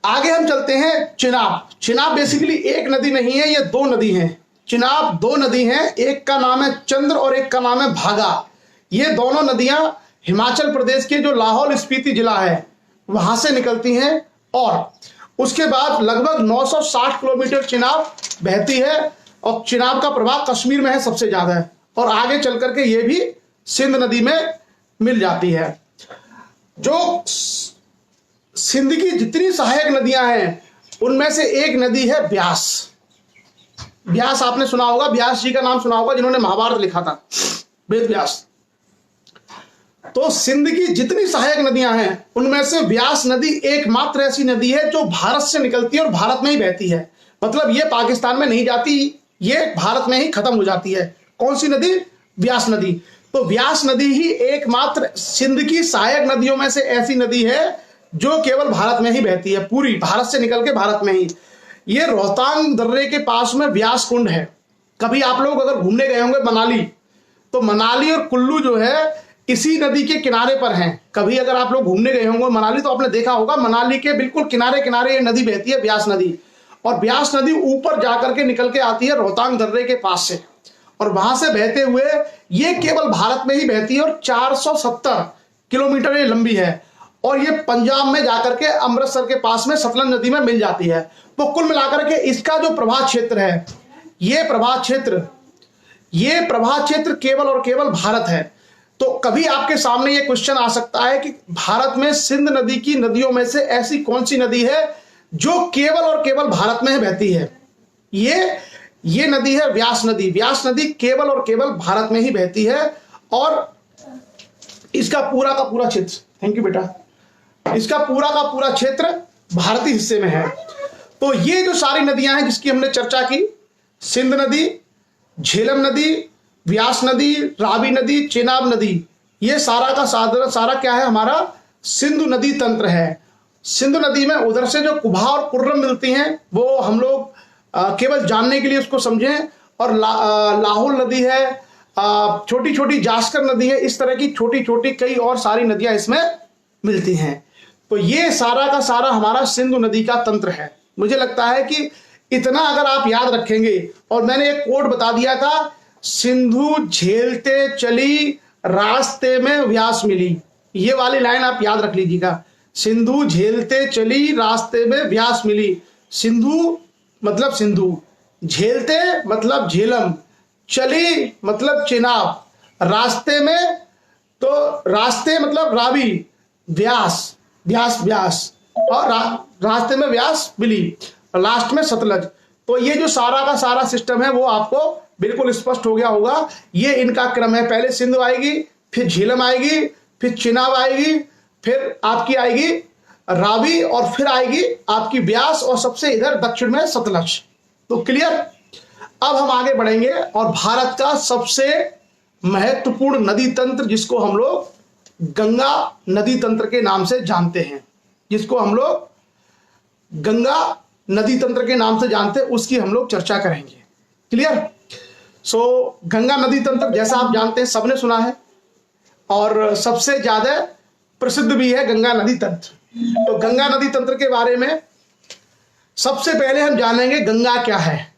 आगे हम चलते हैं चिनाब। चिनाब बेसिकली एक नदी नहीं है, ये दो नदी हैं। चिनाब दो नदी हैं, एक का नाम है चंद्र और एक का नाम है भागा। ये दोनों नदियां हिमाचल प्रदेश के जो लाहौल स्पीति जिला है वहां से निकलती हैं और उसके बाद लगभग 960 किलोमीटर चिनाब बहती है और चिनाब का प्रभाव कश्मीर में है सबसे ज्यादा है और आगे चल करके ये भी सिंध नदी में मिल जाती है। जो सिंध की जितनी सहायक नदियां हैं उनमें से एक नदी है ब्यास। ब्यास आपने सुना होगा, व्यास जी का नाम सुना होगा जिन्होंने महाभारत लिखा था, वेद व्यास। तो सिंध की जितनी सहायक नदियां हैं उनमें से व्यास नदी एकमात्र ऐसी नदी है जो भारत से निकलती है और भारत में ही बहती है। मतलब ये पाकिस्तान में नहीं जाती, ये भारत में ही खत्म हो जाती है। कौन सी नदी? व्यास नदी। तो व्यास नदी ही एकमात्र सिंध की सहायक नदियों में से ऐसी नदी है जो केवल भारत में ही बहती है, पूरी भारत से निकल के भारत में ही। ये रोहतांग दर्रे के पास में व्यास कुंड है। कभी आप लोग अगर घूमने गए होंगे मनाली, तो मनाली और कुल्लू जो है इसी नदी के किनारे पर हैं। कभी अगर आप लोग घूमने गए होंगे मनाली तो आपने देखा होगा मनाली के बिल्कुल किनारे किनारे ये नदी बहती है, व्यास नदी। और व्यास नदी ऊपर जाकर के निकल के आती है रोहतांग दर्रे के पास से, और वहां से बहते हुए ये केवल भारत में ही बहती है और 470 किलोमीटर ये लंबी है, और ये पंजाब में जाकर के अमृतसर के पास में सतलज नदी में मिल जाती है। तो कुल मिलाकर के इसका जो प्रभाव क्षेत्र है, ये प्रभाव क्षेत्र केवल और केवल भारत है। तो कभी आपके सामने ये क्वेश्चन आ सकता है कि भारत में सिंध नदी की नदियों में से ऐसी कौन सी नदी है जो केवल और केवल भारत में बहती है? ये नदी है व्यास नदी। व्यास नदी केवल और केवल भारत में ही बहती है, और इसका पूरा का पूरा क्षेत्र, थैंक यू बेटा, इसका पूरा का पूरा क्षेत्र भारतीय हिस्से में है। तो ये जो सारी नदियां हैं जिसकी हमने चर्चा की, सिंध नदी, झेलम नदी, व्यास नदी, रावी नदी, चेनाब नदी, ये सारा का सारा क्या है? हमारा सिंधु नदी तंत्र है। सिंधु नदी में उधर से जो कुभा और कुर्रम मिलती हैं वो हम लोग केवल जानने के लिए उसको समझें, और लाहौल नदी है, छोटी छोटी जास्कर नदी है, इस तरह की छोटी छोटी कई और सारी नदियां इसमें मिलती हैं। तो ये सारा का सारा हमारा सिंधु नदी का तंत्र है। मुझे लगता है कि इतना अगर आप याद रखेंगे, और मैंने एक कोड बता दिया था, सिंधु झेलते चली रास्ते में व्यास मिली, ये वाली लाइन आप याद रख लीजिएगा। सिंधु झेलते चली रास्ते में व्यास मिली। सिंधु मतलब सिंधु, झेलते मतलब झेलम, चली मतलब चेनाब, रास्ते में तो रास्ते मतलब रावी, व्यास व्यास व्यास, और रास्ते में व्यास मिली, लास्ट में सतलज। तो ये जो सारा का सारा सिस्टम है वो आपको बिल्कुल स्पष्ट हो गया होगा। ये इनका क्रम है, पहले सिंधु आएगी, फिर झेलम आएगी, फिर चेनाब आएगी, फिर आपकी आएगी रावी, और फिर आएगी आपकी व्यास, और सबसे इधर दक्षिण में सतलज। तो क्लियर? अब हम आगे बढ़ेंगे, और भारत का सबसे महत्वपूर्ण नदी तंत्र जिसको हम लोग गंगा नदी तंत्र के नाम से जानते हैं, उसकी हम लोग चर्चा करेंगे। क्लियर? सो गंगा नदी तंत्र जैसा आप जानते हैं, सबने सुना है, और सबसे ज्यादा प्रसिद्ध भी है गंगा नदी तंत्र। तो गंगा नदी तंत्र के बारे में सबसे पहले हम जानेंगे गंगा क्या है।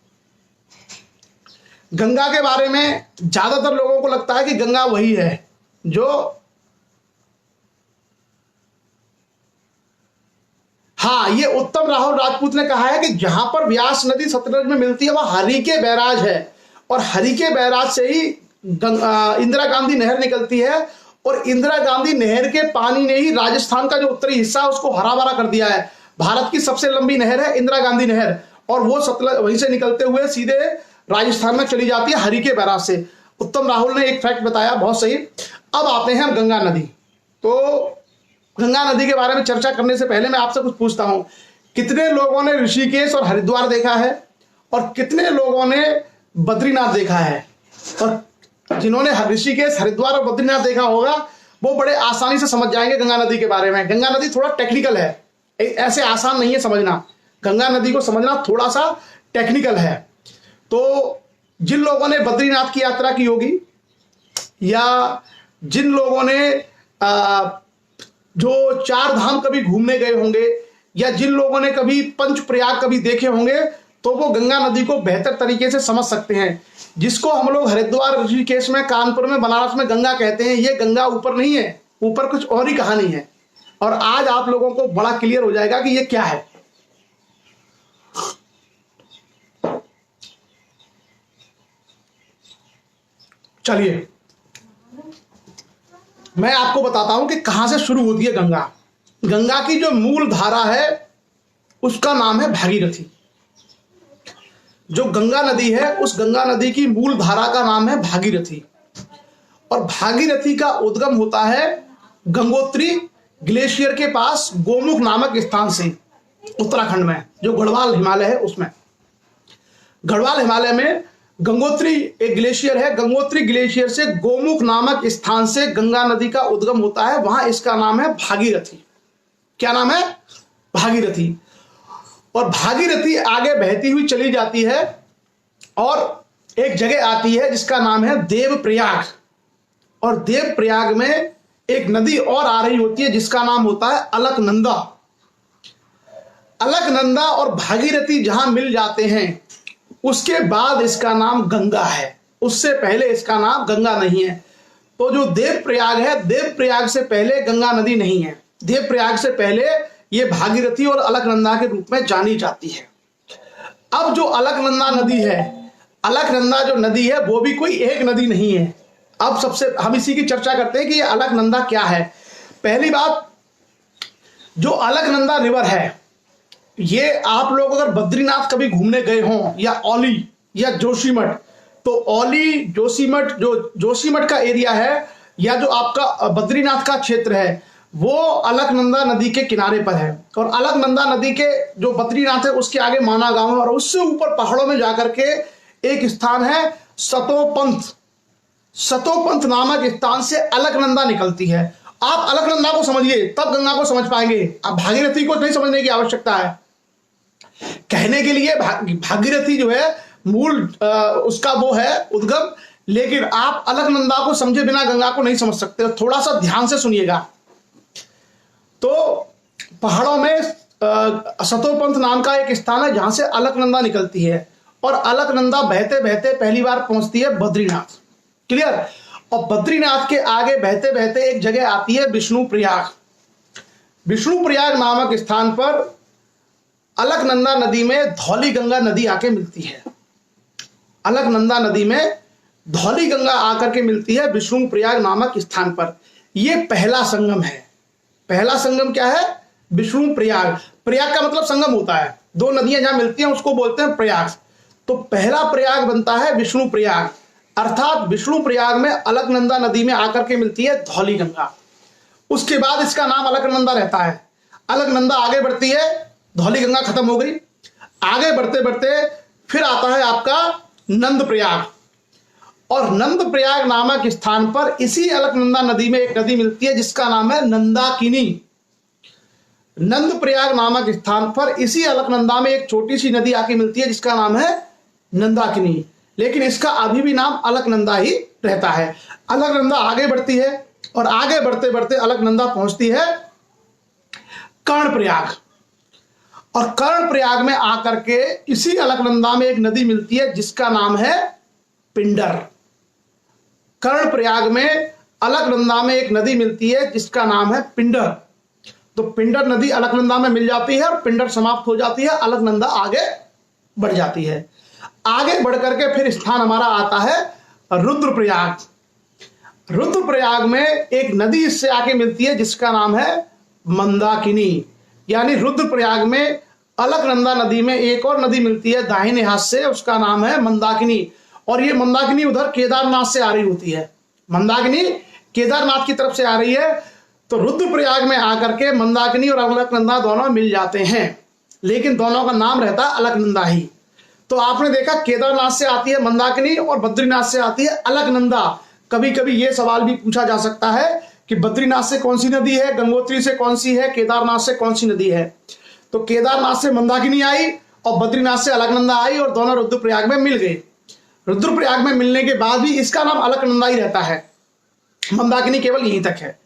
गंगा के बारे में ज्यादातर लोगों को लगता है कि गंगा वही है जो, हाँ, ये उत्तम राहुल राजपूत ने कहा है कि जहां पर व्यास नदी सतलज में मिलती है वह हरिके बैराज है, और हरिके बैराज से ही इंदिरा गांधी नहर निकलती है, और इंदिरा गांधी नहर के पानी ने ही राजस्थान का जो उत्तरी हिस्सा है उसको हरा भरा कर दिया है। भारत की सबसे लंबी नहर है इंदिरा गांधी नहर, और वो सतलज वहीं से निकलते हुए सीधे राजस्थान में चली जाती है हरिके बैराज से। उत्तम राहुल ने एक फैक्ट बताया, बहुत सही। अब आते हैं हम गंगा नदी। तो गंगा नदी के बारे में चर्चा करने से पहले मैं आपसे कुछ पूछता हूं, कितने लोगों ने ऋषिकेश और हरिद्वार देखा है, और कितने लोगों ने बद्रीनाथ देखा है? और जिन्होंने ऋषिकेश, हरिद्वार और बद्रीनाथ देखा होगा वो बड़े आसानी से समझ जाएंगे गंगा नदी के बारे में। गंगा नदी थोड़ा टेक्निकल है, ऐसे आसान नहीं है समझना। गंगा नदी को समझना थोड़ा सा टेक्निकल है। तो जिन लोगों ने बद्रीनाथ की यात्रा की होगी, या जिन लोगों ने जो 4 धाम कभी घूमने गए होंगे, या जिन लोगों ने कभी पंच प्रयाग कभी देखे होंगे, तो वो गंगा नदी को बेहतर तरीके से समझ सकते हैं। जिसको हम लोग हरिद्वार, ऋषिकेश में, कानपुर में, बनारस में गंगा कहते हैं, ये गंगा ऊपर नहीं है, ऊपर कुछ और ही कहानी है। और आज आप लोगों को बड़ा क्लियर हो जाएगा कि ये क्या है। चलिए मैं आपको बताता हूं कि कहां से शुरू होती है गंगा। गंगा की जो मूल धारा है उसका नाम है भागीरथी। जो गंगा नदी है उस गंगा नदी की मूल धारा का नाम है भागीरथी, और भागीरथी का उद्गम होता है गंगोत्री ग्लेशियर के पास गोमुख नामक स्थान से, उत्तराखंड में, जो गढ़वाल हिमालय है उसमें। गढ़वाल हिमालय में गंगोत्री एक ग्लेशियर है, गंगोत्री ग्लेशियर से गोमुख नामक स्थान से गंगा नदी का उद्गम होता है, वहां इसका नाम है भागीरथी। क्या नाम है? भागीरथी। और भागीरथी आगे बहती हुई चली जाती है और एक जगह आती है जिसका नाम है देवप्रयाग, और देवप्रयाग में एक नदी और आ रही होती है जिसका नाम होता है अलकनंदा। अलकनंदा और भागीरथी जहां मिल जाते हैं उसके बाद इसका नाम गंगा है, उससे पहले इसका नाम गंगा नहीं है। तो जो देवप्रयाग है, देवप्रयाग से पहले गंगा नदी नहीं है, देवप्रयाग से पहले ये भागीरथी और अलकनंदा के रूप में जानी जाती है। अब जो अलकनंदा नदी है, अलकनंदा जो नदी है वो भी कोई एक नदी नहीं है। अब सबसे हम इसी की चर्चा करते हैं कि ये अलकनंदा क्या है। पहली बात, जो अलकनंदा रिवर है, ये आप लोग अगर बद्रीनाथ कभी घूमने गए हों या औली या जोशीमठ, तो औली जोशीमठ, जो जोशीमठ का एरिया है या जो आपका बद्रीनाथ का क्षेत्र है, वो अलकनंदा नदी के किनारे पर है। और अलकनंदा नदी के जो बद्रीनाथ है उसके आगे माना गांव है, और उससे ऊपर पहाड़ों में जाकर के एक स्थान है सतोपंथ। सतोपंथ नामक स्थान से अलकनंदा निकलती है। आप अलकनंदा को समझिए तब गंगा को समझ पाएंगे, आप भागीरथी को नहीं समझने की आवश्यकता है। कहने के लिए भागीरथी जो है मूल उसका वो है उद्गम, लेकिन आप अलकनंदा को समझे बिना गंगा को नहीं समझ सकते। थोड़ा सा ध्यान से सुनिएगा। तो पहाड़ों में सतोपंथ नाम का एक स्थान है जहां से अलकनंदा निकलती है, और अलकनंदा बहते बहते पहली बार पहुंचती है बद्रीनाथ। क्लियर? और बद्रीनाथ के आगे बहते बहते एक जगह आती है विष्णुप्रयाग। विष्णुप्रयाग नामक स्थान पर अलकनंदा नदी में धौली गंगा नदी आके मिलती है। अलकनंदा नदी में धौली गंगा आकर के मिलती है विष्णुप्रयाग नामक स्थान पर। यह पहला संगम है। पहला संगम क्या है? विष्णुप्रयाग। प्रयाग का मतलब संगम होता है, दो नदियां जहां मिलती हैं उसको बोलते हैं प्रयाग। तो पहला प्रयाग बनता है विष्णुप्रयाग, अर्थात विष्णुप्रयाग में अलकनंदा नदी में आकर के मिलती है धौली गंगा। उसके बाद इसका नाम अलकनंदा रहता है। अलकनंदा आगे बढ़ती है, धौली गंगा खत्म हो गई, आगे बढ़ते बढ़ते फिर आता है आपका नंदप्रयाग, और नंदप्रयाग नामक स्थान पर इसी अलकनंदा नदी में एक नदी मिलती है जिसका नाम है नंदाकिनी। नंदप्रयाग नामक स्थान पर इसी अलकनंदा में एक छोटी सी नदी आके मिलती है जिसका नाम है नंदाकिनी, लेकिन इसका अभी भी नाम अलकनंदा ही रहता है। अलकनंदा आगे बढ़ती है और आगे बढ़ते बढ़ते अलकनंदा पहुंचती है कर्णप्रयाग, और कर्णप्रयाग में आकर के इसी अलकनंदा में एक नदी मिलती है जिसका नाम है पिंडर। कर्णप्रयाग में अलकनंदा में एक नदी मिलती है जिसका नाम है पिंडर। तो पिंडर नदी अलकनंदा में मिल जाती है और पिंडर समाप्त हो जाती है, अलकनंदा आगे बढ़ जाती है। आगे बढ़कर के फिर स्थान हमारा आता है रुद्रप्रयाग। रुद्रप्रयाग में एक नदी इससे आके मिलती है जिसका नाम है मंदाकिनी। यानी रुद्रप्रयाग में अलकनंदा नदी में एक और नदी मिलती है दाहिने हाथ से, उसका नाम है मंदाकिनी, और ये मंदाकिनी उधर केदारनाथ से आ रही होती है। मंदाकिनी केदारनाथ की तरफ से आ रही है। तो रुद्रप्रयाग में आकर के मंदाकिनी और अलकनंदा दोनों मिल जाते हैं, लेकिन दोनों का नाम रहता है अलकनंदा ही। तो आपने देखा केदारनाथ से आती है मंदाकिनी और बद्रीनाथ से आती है अलकनंदा। कभी कभी यह सवाल भी पूछा जा सकता है कि बद्रीनाथ से कौन सी नदी है, गंगोत्री से कौन सी है, केदारनाथ से कौन सी नदी है। तो केदारनाथ से मंदाकिनी आई और बद्रीनाथ से अलकनंदा आई और दोनों रुद्रप्रयाग में मिल गए। रुद्रप्रयाग में मिलने के बाद भी इसका नाम अलकनंदा ही रहता है, मंदाकिनी केवल यहीं तक है।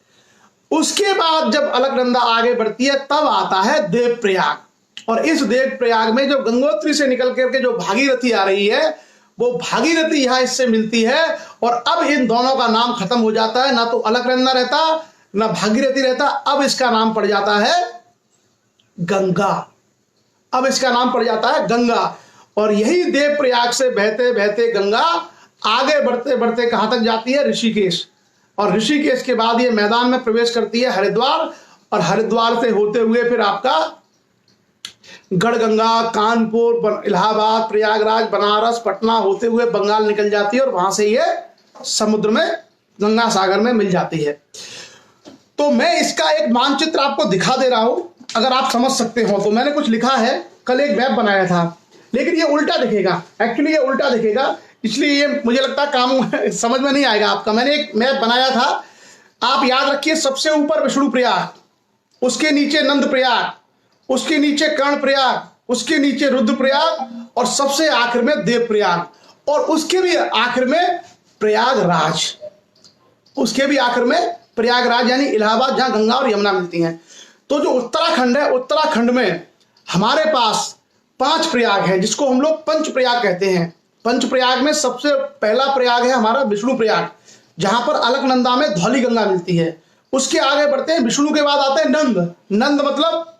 उसके बाद जब अलकनंदा आगे बढ़ती है तब आता है देवप्रयाग, और इस देवप्रयाग में जो गंगोत्री से निकल करके जो भागीरथी आ रही है वो भागीरथी यहां इससे मिलती है, और अब इन दोनों का नाम खत्म हो जाता है। ना तो अलकनंदा रहता ना भागीरथी रहता, अब इसका नाम पड़ जाता है गंगा। अब इसका नाम पड़ जाता है गंगा। और यही देवप्रयाग से बहते बहते गंगा आगे बढ़ते बढ़ते कहां तक जाती है? ऋषिकेश, और ऋषिकेश के बाद ये मैदान में प्रवेश करती है हरिद्वार, और हरिद्वार से होते हुए फिर आपका गढ़गंगा, कानपुर, इलाहाबाद, प्रयागराज, बनारस, पटना होते हुए बंगाल निकल जाती है, और वहां से ये समुद्र में गंगा सागर में मिल जाती है। तो मैं इसका एक मानचित्र आपको दिखा दे रहा हूं, अगर आप समझ सकते हो तो। मैंने कुछ लिखा है, कल एक मैप बनाया था, लेकिन ये उल्टा दिखेगा, एक्चुअली ये उल्टा दिखेगा, इसलिए ये मुझे लगता है काम समझ में नहीं आएगा आपका। मैंने एक मैप बनाया था, आप याद रखिए, सबसे ऊपर विष्णु प्रयाग, उसके नीचे नंद प्रयाग, उसके नीचे कर्ण प्रयाग, उसके नीचे रुद्र प्रयाग और सबसे आखिर में देव प्रयाग, और उसके भी आखिर में प्रयागराज, उसके भी आखिर में प्रयागराज यानी इलाहाबाद, जहां गंगा और यमुना मिलती हैं। तो जो उत्तराखंड है, उत्तराखंड में हमारे पास 5 प्रयाग हैं, जिसको हम लोग पंच प्रयाग कहते हैं। पंच प्रयाग में सबसे पहला प्रयाग है हमारा विष्णु प्रयाग, जहां पर अलकनंदा में धौली गंगा मिलती है। उसके आगे बढ़ते हैं, विष्णु के बाद आते हैं नंद, नंद मतलब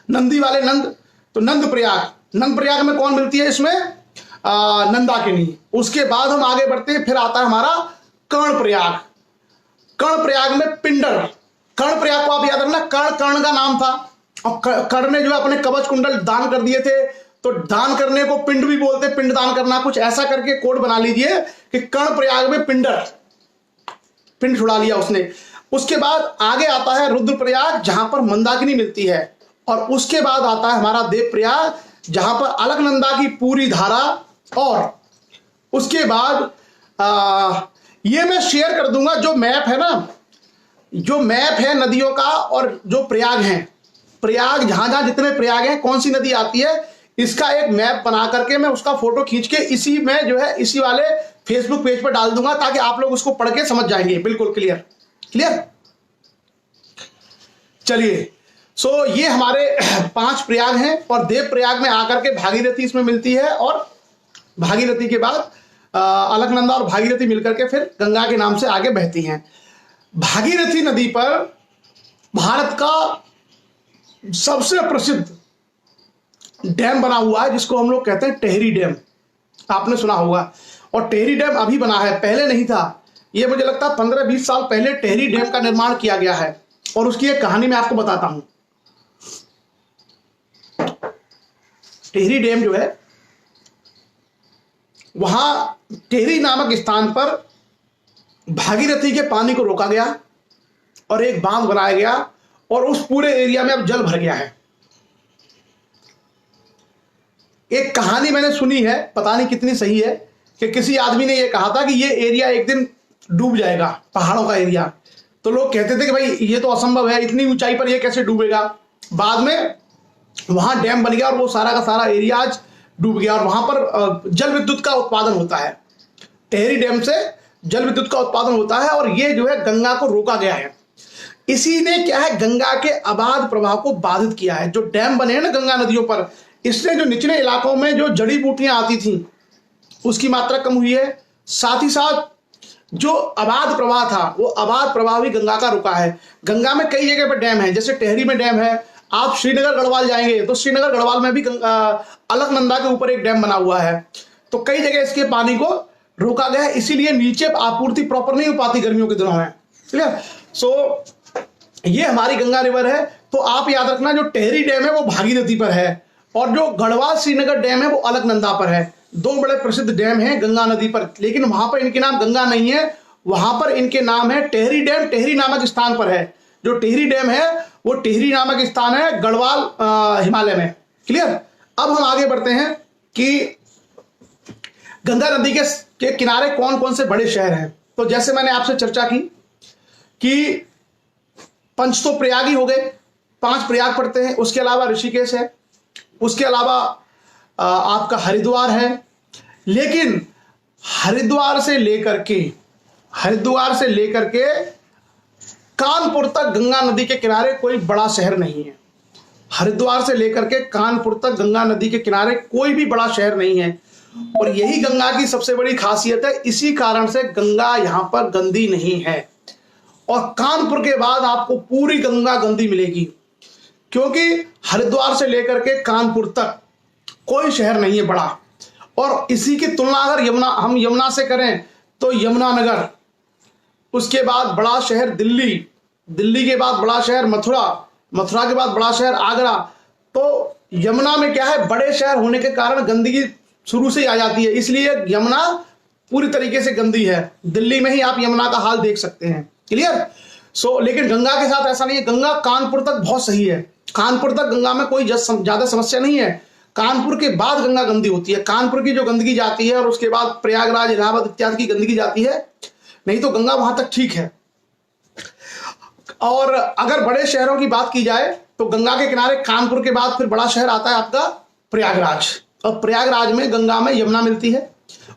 नंदी वाले नंद, तो नंद प्रयाग, नंद प्रयाग में कौन मिलती है, इसमें नंदाकिनी। उसके बाद हम आगे बढ़ते हैं, फिर आता है हमारा कर्ण प्रयाग, कर्ण प्रयाग में पिंडर, कर्ण प्रयाग को आप याद रखना, कर्ण का नाम था, और कर्ण ने जो अपने कवच कुंडल दान कर दिए थे, तो दान करने को पिंड भी बोलते, पिंड दान करना, कुछ ऐसा करके कोड बना लीजिए कि कर्ण प्रयाग में पिंडर, पिंड छुड़ा लिया उसने। उसके बाद आगे आता है रुद्र प्रयाग, जहां पर मंदाकिनी मिलती है, और उसके बाद आता है हमारा देव प्रयाग, जहां पर अलकनंदा की पूरी धारा, और उसके बाद ये मैं शेयर कर दूंगा, जो मैप है ना, जो मैप है नदियों का, और जो प्रयाग हैं, प्रयाग जहां जहां जितने प्रयाग हैं, कौन सी नदी आती है, इसका एक मैप बना करके मैं उसका फोटो खींच के इसी में जो है इसी वाले फेसबुक पेज पर डाल दूंगा, ताकि आप लोग उसको पढ़ के समझ जाएंगे। बिल्कुल क्लियर, क्लियर। चलिए, सो ये हमारे 5 प्रयाग हैं, और देव प्रयाग में आकर के भागीरथी इसमें मिलती है, और भागीरथी के बाद अलकनंदा और भागीरथी मिलकर के फिर गंगा के नाम से आगे बहती हैं। भागीरथी नदी पर भारत का सबसे प्रसिद्ध डैम बना हुआ है, जिसको हम लोग कहते हैं टेहरी डैम, आपने सुना होगा। और टेहरी डैम अभी बना है, पहले नहीं था। ये मुझे लगता है 15-20 साल पहले टेहरी डैम का निर्माण किया गया है, और उसकी एक कहानी मैं आपको बताता हूं। टेहरी डैम जो है, वहां टेहरी नामक स्थान पर भागीरथी के पानी को रोका गया और एक बांध बनाया गया, और उस पूरे एरिया में अब जल भर गया है। एक कहानी मैंने सुनी है, पता नहीं कितनी सही है, कि किसी आदमी ने यह कहा था कि ये एरिया एक दिन डूब जाएगा, पहाड़ों का एरिया। तो लोग कहते थे कि भाई ये तो असंभव है, इतनी ऊंचाई पर ये कैसे डूबेगा। बाद में वहां डैम बन गया, और वो सारा का सारा एरिया आज डूब गया, और वहां पर जल विद्युत का उत्पादन होता है। टेहरी डैम से जल विद्युत का उत्पादन होता है, और ये जो है गंगा को रोका गया है। इसी ने क्या है, गंगा के अबाध प्रवाह को बाधित किया है। जो डैम बने हैं ना गंगा नदियों पर, इससे जो निचले इलाकों में जो जड़ी बूटियां आती थी, उसकी मात्रा कम हुई है। साथ ही साथ जो अबाध प्रवाह था, वो अबाध प्रवाह भी गंगा का रुका है। गंगा में कई जगह पर डैम है, जैसे टेहरी में डैम है। आप श्रीनगर गढ़वाल जाएंगे तो श्रीनगर गढ़वाल में भी अलकनंदा के ऊपर एक डैम बना हुआ है। तो कई जगह इसके पानी को रोका गया है, इसीलिए नीचे आपूर्ति प्रॉपर नहीं हो पाती गर्मियों के दिनों में। क्लियर। सो ये हमारी गंगा रिवर है। तो आप याद रखना, जो टेहरी डैम है वो भागीरथी पर है, और जो गढ़वाल श्रीनगर डैम है वो अलकनंदा पर है। 2 बड़े प्रसिद्ध डैम हैं गंगा नदी पर, लेकिन वहां पर इनके नाम गंगा नहीं है, वहां पर इनके नाम है टेहरी डैम। टेहरी नामक स्थान पर है। जो टेहरी डैम है वो टेहरी नामक स्थान है गढ़वाल हिमालय में। क्लियर। अब हम आगे बढ़ते हैं कि गंगा नदी के किनारे कौन कौन से बड़े शहर हैं। तो जैसे मैंने आपसे चर्चा की कि 5 तो प्रयाग ही हो गए, 5 प्रयाग पड़ते हैं। उसके अलावा ऋषिकेश है, उसके अलावा आपका हरिद्वार है। लेकिन हरिद्वार से लेकर के कानपुर तक गंगा नदी के किनारे कोई बड़ा शहर नहीं है। हरिद्वार से लेकर के कानपुर तक गंगा नदी के किनारे कोई भी बड़ा शहर नहीं है, और यही गंगा की सबसे बड़ी खासियत है। इसी कारण से गंगा यहां पर गंदी नहीं है, और कानपुर के बाद आपको पूरी गंगा गंदी मिलेगी, क्योंकि हरिद्वार से लेकर के कानपुर तक कोई शहर नहीं है बड़ा। और इसी की तुलना अगर हम यमुना से करें तो यमुनानगर, उसके बाद बड़ा शहर दिल्ली, दिल्ली के बाद बड़ा शहर मथुरा, मथुरा के बाद बड़ा शहर आगरा। तो यमुना में क्या है, बड़े शहर होने के कारण गंदगी शुरू से ही आ जाती है, इसलिए यमुना पूरी तरीके से गंदी है। दिल्ली में ही आप यमुना का हाल देख सकते हैं। क्लियर। सो लेकिन गंगा के साथ ऐसा नहीं है। गंगा कानपुर तक बहुत सही है, कानपुर तक गंगा में कोई ज्यादा समस्या नहीं है। कानपुर के बाद गंगा गंदी होती है। कानपुर की जो गंदगी जाती है और उसके बाद प्रयागराज, इलाहाबाद इत्यादि की गंदगी जाती है, नहीं तो गंगा वहां तक ठीक है। और अगर बड़े शहरों की बात की जाए तो गंगा के किनारे कानपुर के बाद फिर बड़ा शहर आता है आपका प्रयागराज, और प्रयागराज में गंगा में यमुना मिलती है।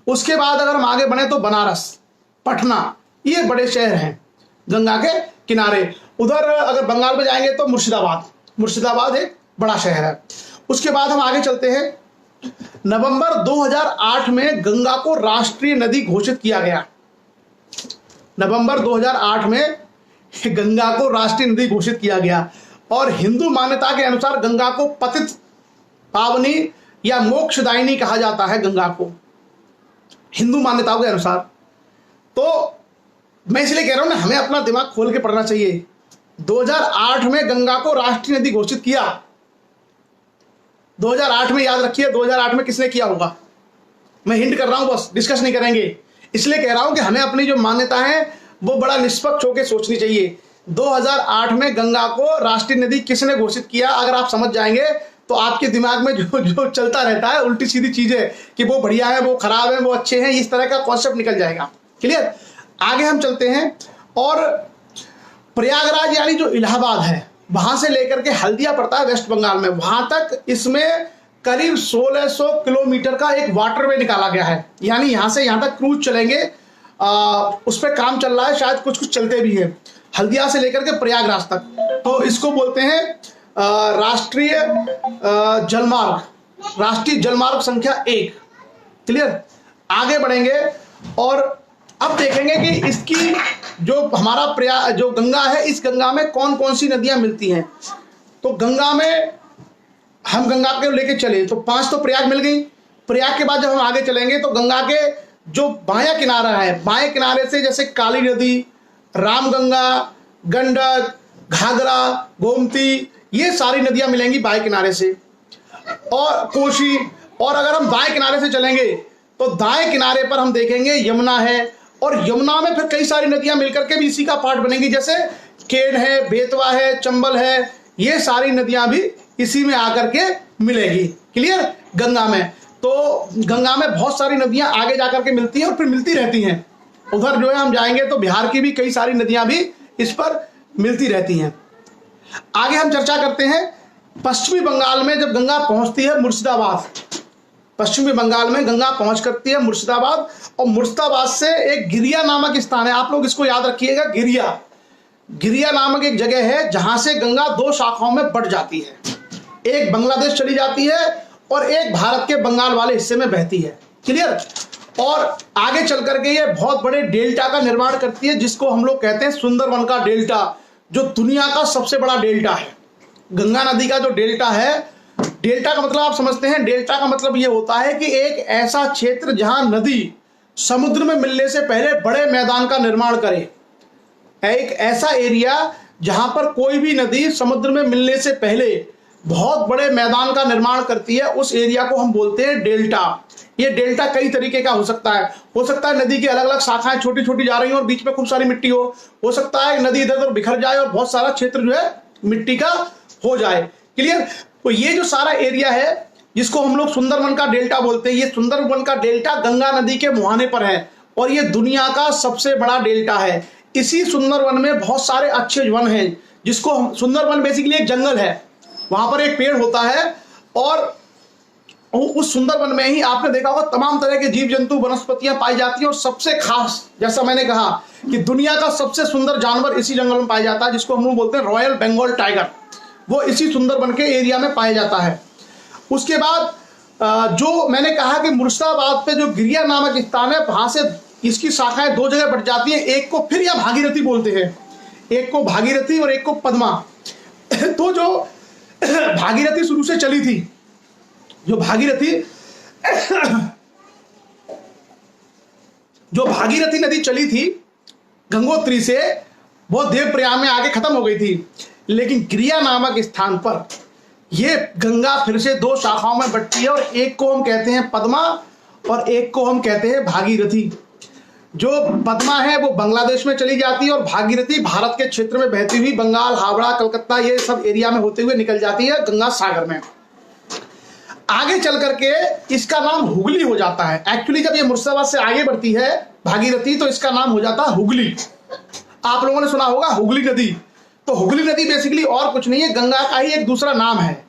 उसके बाद अगर हम आगे बढ़े तो बनारस, पटना, ये बड़े शहर हैं गंगा के किनारे। उधर अगर बंगाल में जाएंगे तो मुर्शिदाबाद एक बड़ा शहर है। उसके बाद हम आगे चलते हैं। नवंबर 2008 में गंगा को राष्ट्रीय नदी घोषित किया गया। नवंबर 2008 में गंगा को राष्ट्रीय नदी घोषित किया गया, और हिंदू मान्यता के अनुसार गंगा को पतित पावनी या मोक्षदायिनी कहा जाता है। गंगा को हिंदू मान्यताओं के अनुसार, तो मैं इसलिए कह रहा हूं ना, हमें अपना दिमाग खोल के पढ़ना चाहिए। 2008 में गंगा को राष्ट्रीय नदी घोषित किया। 2008 में, याद रखिए 2008 में किसने किया होगा, मैं हिंट कर रहा हूं, बस डिस्कस नहीं करेंगे। इसलिए कह रहा हूं कि हमें अपनी जो मान्यता है वो बड़ा निष्पक्ष होकर सोचनी चाहिए। 2008 में गंगा को राष्ट्रीय नदी किसने घोषित किया, अगर आप समझ जाएंगे तो आपके दिमाग में जो चलता रहता है उल्टी सीधी चीजें कि वो बढ़िया है, वो खराब है, वो अच्छे हैं, इस तरह का कॉन्सेप्ट निकल जाएगा। क्लियर। आगे हम चलते हैं, और प्रयागराज यानी जो इलाहाबाद है, वहां से लेकर के हल्दिया पड़ता है वेस्ट बंगाल में, वहां तक इसमें करीब 1600 किलोमीटर का एक वाटरवे निकाला गया है। यानी यहां से यहां तक क्रूज चलेंगे, उस पर काम चल रहा है, शायद कुछ कुछ चलते भी हैं, हल्दिया से लेकर के प्रयागराज तक। तो इसको बोलते हैं राष्ट्रीय जलमार्ग, राष्ट्रीय जलमार्ग संख्या 1। क्लियर। आगे बढ़ेंगे और अब देखेंगे कि इसकी जो हमारा जो गंगा है, इस गंगा में कौन कौन सी नदियां मिलती हैं। तो गंगा में हम गंगा के लेके चले तो 5 तो प्रयाग मिल गई। प्रयाग के बाद जब हम आगे चलेंगे तो गंगा के जो बायां किनारा है, बाएं किनारे से जैसे काली नदी, रामगंगा, गंडक, घाघरा, गोमती, ये सारी नदियां मिलेंगी बाएं किनारे से, और कोशी। और अगर हम दाएं किनारे से चलेंगे तो दाएं किनारे पर हम देखेंगे यमुना है, और यमुना में फिर कई सारी नदियां मिलकर के भी इसी का पार्ट बनेंगी, जैसे केन है, बेतवा है, चंबल है, ये सारी नदियां भी इसी में आकर के मिलेगी। क्लियर। गंगा में तो गंगा में बहुत सारी नदियां आगे जाकर के मिलती हैं और फिर मिलती रहती हैं। उधर जो है हम जाएंगे तो बिहार की भी कई सारी नदियां भी इस पर मिलती रहती हैं। आगे हम चर्चा करते हैं पश्चिमी बंगाल में जब गंगा पहुंचती है मुर्शिदाबाद, पश्चिमी बंगाल में गंगा पहुंच करती है मुर्शिदाबाद, और मुर्शिदाबाद से एक गिरिया नामक स्थान है, आप लोग इसको याद रखिएगा, गिरिया नामक एक जगह है जहां से गंगा 2 शाखाओं में बढ़ जाती है। एक बांग्लादेश चली जाती है और एक भारत के बंगाल वाले हिस्से में बहती है। क्लियर। और आगे चल करके ये बहुत बड़े डेल्टा का निर्माण करती है, जिसको हम लोग कहते हैं सुंदरवन का डेल्टा, जो दुनिया का सबसे बड़ा डेल्टा है। गंगा नदी का जो डेल्टा है, डेल्टा का मतलब आप समझते हैं, डेल्टा का मतलब ये होता है कि एक ऐसा क्षेत्र जहां नदी समुद्र में मिलने से पहले बड़े मैदान का निर्माण करे, एक ऐसा एरिया जहां पर कोई भी नदी समुद्र में मिलने से पहले बहुत बड़े मैदान का निर्माण करती है, उस एरिया को हम बोलते हैं डेल्टा। ये डेल्टा कई तरीके का हो सकता है नदी की अलग अलग शाखाएं छोटी छोटी जा रही हो और बीच में खूब सारी मिट्टी हो सकता है नदी इधर उधर बिखर जाए और बहुत सारा क्षेत्र जो है मिट्टी का हो जाए। क्लियर। तो ये जो सारा एरिया है जिसको हम लोग सुंदरवन का डेल्टा बोलते हैं, ये सुंदरवन का डेल्टा गंगा नदी के मुहाने पर है और ये दुनिया का सबसे बड़ा डेल्टा है। इसी सुंदरवन में बहुत सारे अच्छे वन हैं, जिसको हम, सुंदरवन बेसिकली एक जंगल है, वहां पर एक पेड़ होता है और उस सुंदरवन में ही आपने देखा होगा तमाम तरह के जीव जंतु वनस्पतियां पाई जाती हैं, और सबसे खास जैसा मैंने कहा कि दुनिया का सबसे सुंदर जानवर इसी जंगल में पाया जाता है, जिसको हम लोग बोलते हैं रॉयल बंगाल टाइगर, वो इसी सुंदरवन के एरिया में पाया जाता है। उसके बाद जो मैंने कहा कि मुर्शिदाबाद पे जो गिरिया नामक स्थान है, वहां से इसकी शाखाएं 2 जगह बढ़ जाती हैं, एक को फिर या भागीरथी बोलते हैं, एक को भागीरथी और एक को पद्मा। तो जो भागीरथी शुरू से चली थी, जो भागीरथी नदी चली थी गंगोत्री से, वो देवप्रयाग में आके खत्म हो गई थी, लेकिन गिरिया नामक स्थान पर ये गंगा फिर से 2 शाखाओं में बढ़ती है, और एक को हम कहते हैं पद्मा और एक को हम कहते हैं भागीरथी। जो पद्मा है वो बांग्लादेश में चली जाती है और भागीरथी भारत के क्षेत्र में बहती हुई बंगाल, हावड़ा, कलकत्ता, ये सब एरिया में होते हुए निकल जाती है गंगा सागर में। आगे चल करके इसका नाम हुगली हो जाता है। एक्चुअली जब ये मुर्शिदाबाद से आगे बढ़ती है भागीरथी तो इसका नाम हो जाता है हुगली। आप लोगों ने सुना होगा हुगली नदी। तो हुगली नदी बेसिकली और कुछ नहीं है, गंगा का ही एक दूसरा नाम है।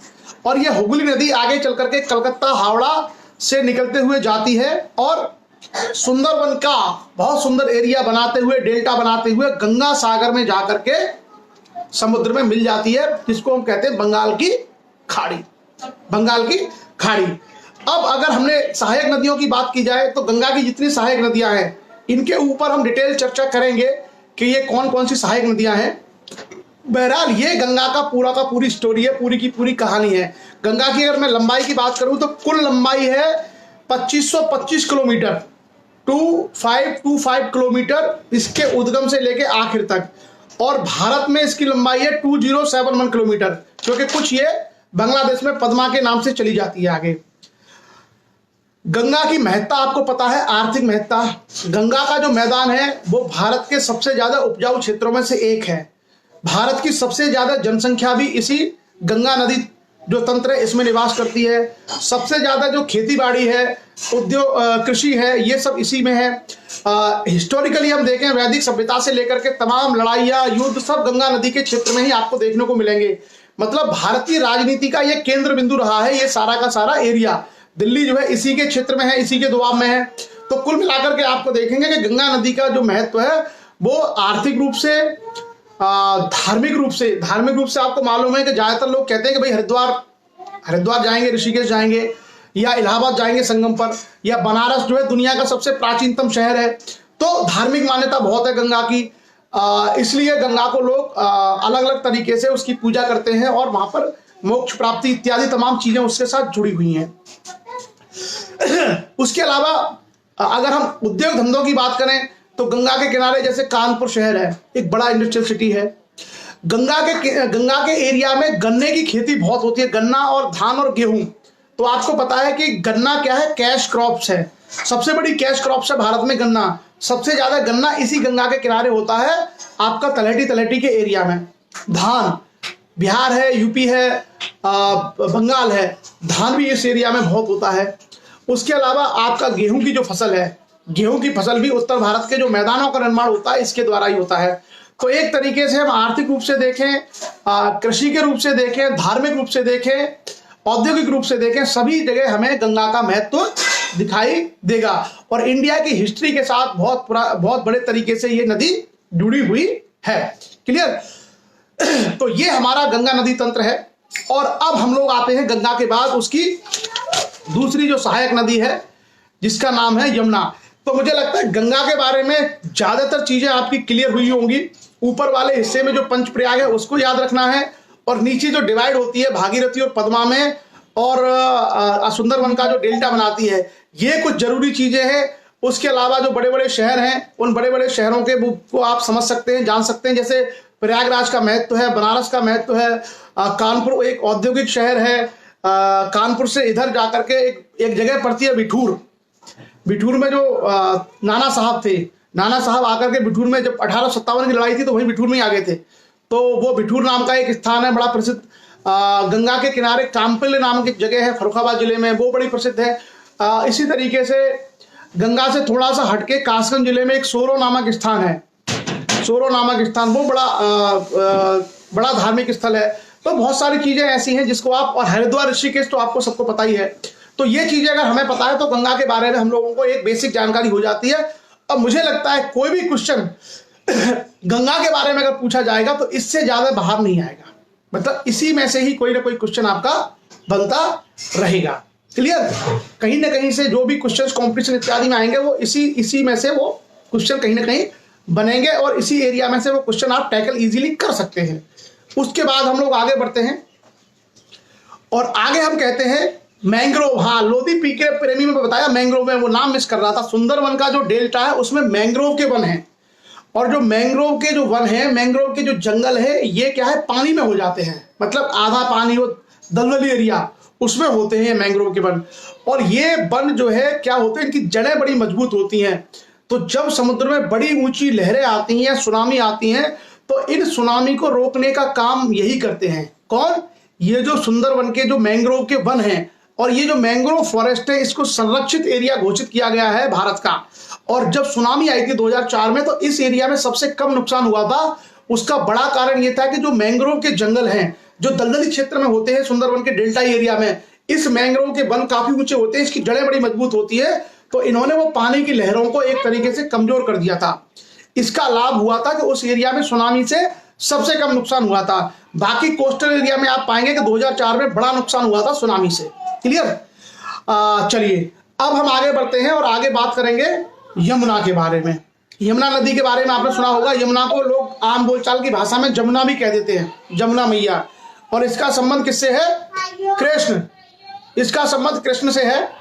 और ये हुगली नदी आगे चल करके कलकत्ता हावड़ा से निकलते हुए जाती है और सुंदरवन का बहुत सुंदर एरिया बनाते हुए, डेल्टा बनाते हुए गंगा सागर में जाकर के समुद्र में मिल जाती है, जिसको हम कहते हैं बंगाल की खाड़ी। बंगाल की खाड़ी। अब अगर हमने सहायक नदियों की बात की जाए तो गंगा की जितनी सहायक नदियां हैं इनके ऊपर हम डिटेल चर्चा करेंगे कि ये कौन कौन सी सहायक नदियां हैं। बहरहाल ये गंगा का पूरी स्टोरी है, पूरी की पूरी कहानी है। गंगा की अगर मैं लंबाई की बात करूं तो कुल लंबाई है 2525 किलोमीटर, 2525 किलोमीटर इसके उद्गम से लेके आखिर तक। और भारत में इसकी लंबाई है 2071 किलोमीटर, क्योंकि कुछ ये बांग्लादेश में पद्मा के नाम से चली जाती है आगे। गंगा की महत्ता आपको पता है, आर्थिक महत्ता। गंगा का जो मैदान है वो भारत के सबसे ज्यादा उपजाऊ क्षेत्रों में से एक है। भारत की सबसे ज्यादा जनसंख्या भी इसी गंगा नदी जो तंत्र है इसमें निवास करती है। सबसे ज्यादा जो खेती बाड़ी है, उद्योग, कृषि है, ये सब इसी में है। हिस्टोरिकली हम देखें वैदिक सभ्यता से लेकर के तमाम लड़ाइयाँ, युद्ध सब गंगा नदी के क्षेत्र में ही आपको देखने को मिलेंगे। मतलब भारतीय राजनीति का ये केंद्र बिंदु रहा है ये सारा का सारा एरिया। दिल्ली जो है इसी के क्षेत्र में है, इसी के दुआब में है। तो कुल मिलाकर के आपको देखेंगे कि गंगा नदी का जो महत्व है वो आर्थिक रूप से, धार्मिक रूप से आपको मालूम है कि ज्यादातर लोग कहते हैं कि भाई हरिद्वार जाएंगे, ऋषिकेश जाएंगे या इलाहाबाद जाएंगे संगम पर, या बनारस जो है दुनिया का सबसे प्राचीनतम शहर है। तो धार्मिक मान्यता बहुत है गंगा की, इसलिए गंगा को लोग अलग अलग तरीके से उसकी पूजा करते हैं और वहां पर मोक्ष प्राप्ति इत्यादि तमाम चीजें उसके साथ जुड़ी हुई हैं। उसके अलावा अगर हम उद्योग धंधों की बात करें तो गंगा के किनारे जैसे कानपुर शहर है, एक बड़ा इंडस्ट्रियल सिटी है। गंगा के एरिया में गन्ने की खेती बहुत होती है, गन्ना और धान और गेहूं। तो आपको पता है कि गन्ना क्या है, कैश क्रॉप्स है, सबसे बड़ी कैश क्रॉप्स है भारत में गन्ना। सबसे ज्यादा गन्ना इसी गंगा के किनारे होता है आपका तलहटी के एरिया में। धान बिहार है, यूपी है, बंगाल है, धान भी इस एरिया में बहुत होता है। उसके अलावा आपका गेहूं की जो फसल है, गेहूं की फसल भी उत्तर भारत के जो मैदानों का निर्माण होता है इसके द्वारा ही होता है। तो एक तरीके से हम आर्थिक रूप से देखें, कृषि के रूप से देखें, धार्मिक रूप से देखें, औद्योगिक रूप से देखें, सभी जगह हमें गंगा का महत्व दिखाई देगा। और इंडिया की हिस्ट्री के साथ बहुत बड़े तरीके से ये नदी जुड़ी हुई है। क्लियर? तो ये हमारा गंगा नदी तंत्र है। और अब हम लोग आते हैं गंगा के बाद उसकी दूसरी जो सहायक नदी है जिसका नाम है यमुना। तो मुझे लगता है गंगा के बारे में ज्यादातर चीजें आपकी क्लियर हुई होंगी। ऊपर वाले हिस्से में जो पंचप्रयाग है उसको याद रखना है, और नीचे जो डिवाइड होती है भागीरथी और पद्मा में, और सुंदरवन का जो डेल्टा बनाती है, ये कुछ जरूरी चीजें हैं। उसके अलावा जो बड़े बड़े शहर हैं उन बड़े बड़े शहरों के को आप समझ सकते हैं, जान सकते हैं। जैसे प्रयागराज का महत्व है, बनारस का महत्व है, कानपुर एक औद्योगिक शहर है। कानपुर से इधर जाकर के एक जगह पड़ती है बिठूर। बिठूर में जो नाना साहब थे, नाना साहब आकर के बिठूर में जब 1857 की लड़ाई थी तो वहीं बिठूर में ही आ गए थे। तो वो बिठूर नाम का एक स्थान है बड़ा प्रसिद्ध। गंगा के किनारे कामपिल नाम की जगह है फर्रुखाबाद जिले में, वो बड़ी प्रसिद्ध है। इसी तरीके से गंगा से थोड़ा सा हटके कासगंज जिले में एक सोरो नामक स्थान है। सोरो नामक स्थान वो बड़ा धार्मिक स्थल है। तो बहुत सारी चीजें ऐसी हैं जिसको आप, और हरिद्वार ऋषिकेश तो आपको सबको पता ही है। तो ये चीजें अगर हमें पता है तो गंगा के बारे में हम लोगों को एक बेसिक जानकारी हो जाती है। अब मुझे लगता है कोई भी क्वेश्चन गंगा के बारे में अगर पूछा जाएगा तो इससे ज्यादा बाहर नहीं आएगा। मतलब इसी में से ही कोई ना कोई क्वेश्चन आपका बनता रहेगा। क्लियर? कहीं ना कहीं से जो भी क्वेश्चंस कॉम्पिटिशन इत्यादि में आएंगे वो इसी में से वो क्वेश्चन कहीं ना कहीं बनेंगे, और इसी एरिया में से वो क्वेश्चन आप टैकल इजीली कर सकते हैं। उसके बाद हम लोग आगे बढ़ते हैं और आगे हम कहते हैं मैंग्रोव। हाँ, लोधी पीके प्रेमी में बताया मैंग्रोव में, वो नाम मिस कर रहा था। सुंदरवन का जो डेल्टा है उसमें मैंग्रोव के वन हैं, और जो मैंग्रोव के जो वन है, मैंग्रोव के जो जंगल है, ये क्या है, पानी में हो जाते हैं। मतलब आधा पानी वो दलदली एरिया उसमें होते हैं मैंग्रोव के वन। और ये वन जो है क्या होते हैं, इनकी जड़ें बड़ी मजबूत होती हैं। तो जब समुद्र में बड़ी ऊंची लहरें आती हैं, सुनामी आती हैं, तो इन सुनामी को रोकने का काम यही करते हैं। कौन? ये जो सुंदरवन के जो मैंग्रोव के वन हैं, और ये जो मैंग्रोव फॉरेस्ट है इसको संरक्षित एरिया घोषित किया गया है भारत का। और जब सुनामी आई थी 2004 में तो इस एरिया में सबसे कम नुकसान हुआ था। उसका बड़ा कारण यह था कि जो मैंग्रोव के जंगल हैं जो दलदली क्षेत्र में होते हैं, सुंदरवन के डेल्टा एरिया में, इस मैंग्रोव के वन काफी ऊंचे होते हैं, इसकी जड़ें बड़ी मजबूत होती है, तो इन्होंने वो पानी की लहरों को एक तरीके से कमजोर कर दिया था। इसका लाभ हुआ था कि उस एरिया में सुनामी से सबसे कम नुकसान हुआ था। बाकी कोस्टल एरिया में आप पाएंगे कि 2004 में बड़ा नुकसान हुआ था सुनामी से। क्लियर? चलिए अब हम आगे बढ़ते हैं और आगे बात करेंगे यमुना के बारे में। यमुना नदी के बारे में आपने सुना होगा। यमुना को लोग आम बोलचाल की भाषा में जमुना भी कह देते हैं, जमुना मैया। और इसका संबंध किससे है? कृष्ण। इसका संबंध कृष्ण से है।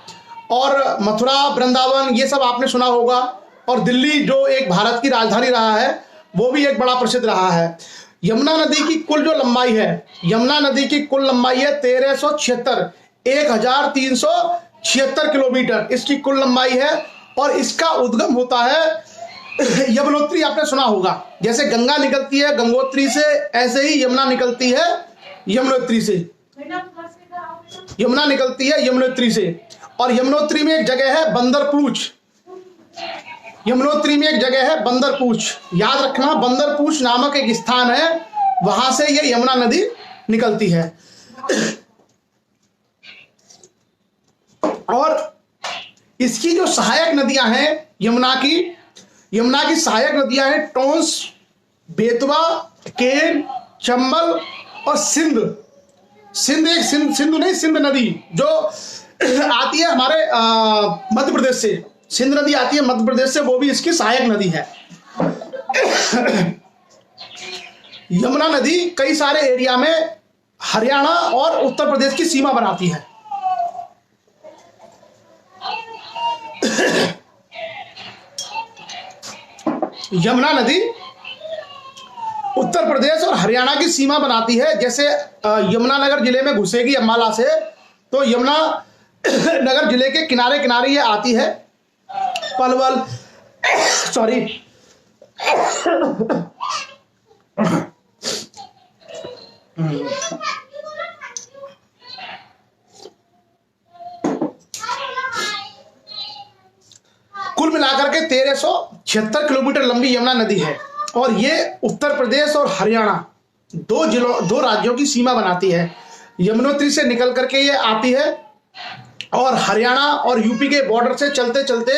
और मथुरा, वृंदावन, ये सब आपने सुना होगा। और दिल्ली जो एक भारत की राजधानी रहा है वो भी एक बड़ा प्रसिद्ध रहा है। यमुना नदी की कुल जो लंबाई है, यमुना नदी की कुल लंबाई है 1376 किलोमीटर इसकी कुल लंबाई है। और इसका उद्गम होता है यमुनोत्री, आपने सुना होगा। जैसे गंगा निकलती है गंगोत्री से, ऐसे ही यमुना निकलती है यमुनोत्री से। यमुना निकलती है यमुनोत्री से। और यमुनोत्री में एक जगह है बंदरपूछ। यमुनोत्री में एक जगह है बंदरपूछ, याद रखना, बंदरपूछ नामक एक स्थान है, वहां से ये यमुना नदी निकलती है। और इसकी जो सहायक नदियां हैं यमुना की सहायक नदियां हैं टोंस, बेतवा, केन, चंबल और सिंध। सिंध नदी जो आती है हमारे मध्य प्रदेश से, सिंध नदी आती है मध्य प्रदेश से, वो भी इसकी सहायक नदी है। यमुना नदी कई सारे एरिया में हरियाणा और उत्तर प्रदेश की सीमा बनाती है। यमुना नदी उत्तर प्रदेश और हरियाणा की सीमा बनाती है। जैसे यमुनानगर जिले में घुसेगी अम्बाला से, तो यमुनानगर जिले के किनारे किनारे ये आती है। पलवल, सॉरी, कुल मिलाकर के 1376 किलोमीटर लंबी यमुना नदी है। और ये उत्तर प्रदेश और हरियाणा दो राज्यों की सीमा बनाती है। यमुनोत्री से निकल करके ये आती है और हरियाणा और यूपी के बॉर्डर से चलते चलते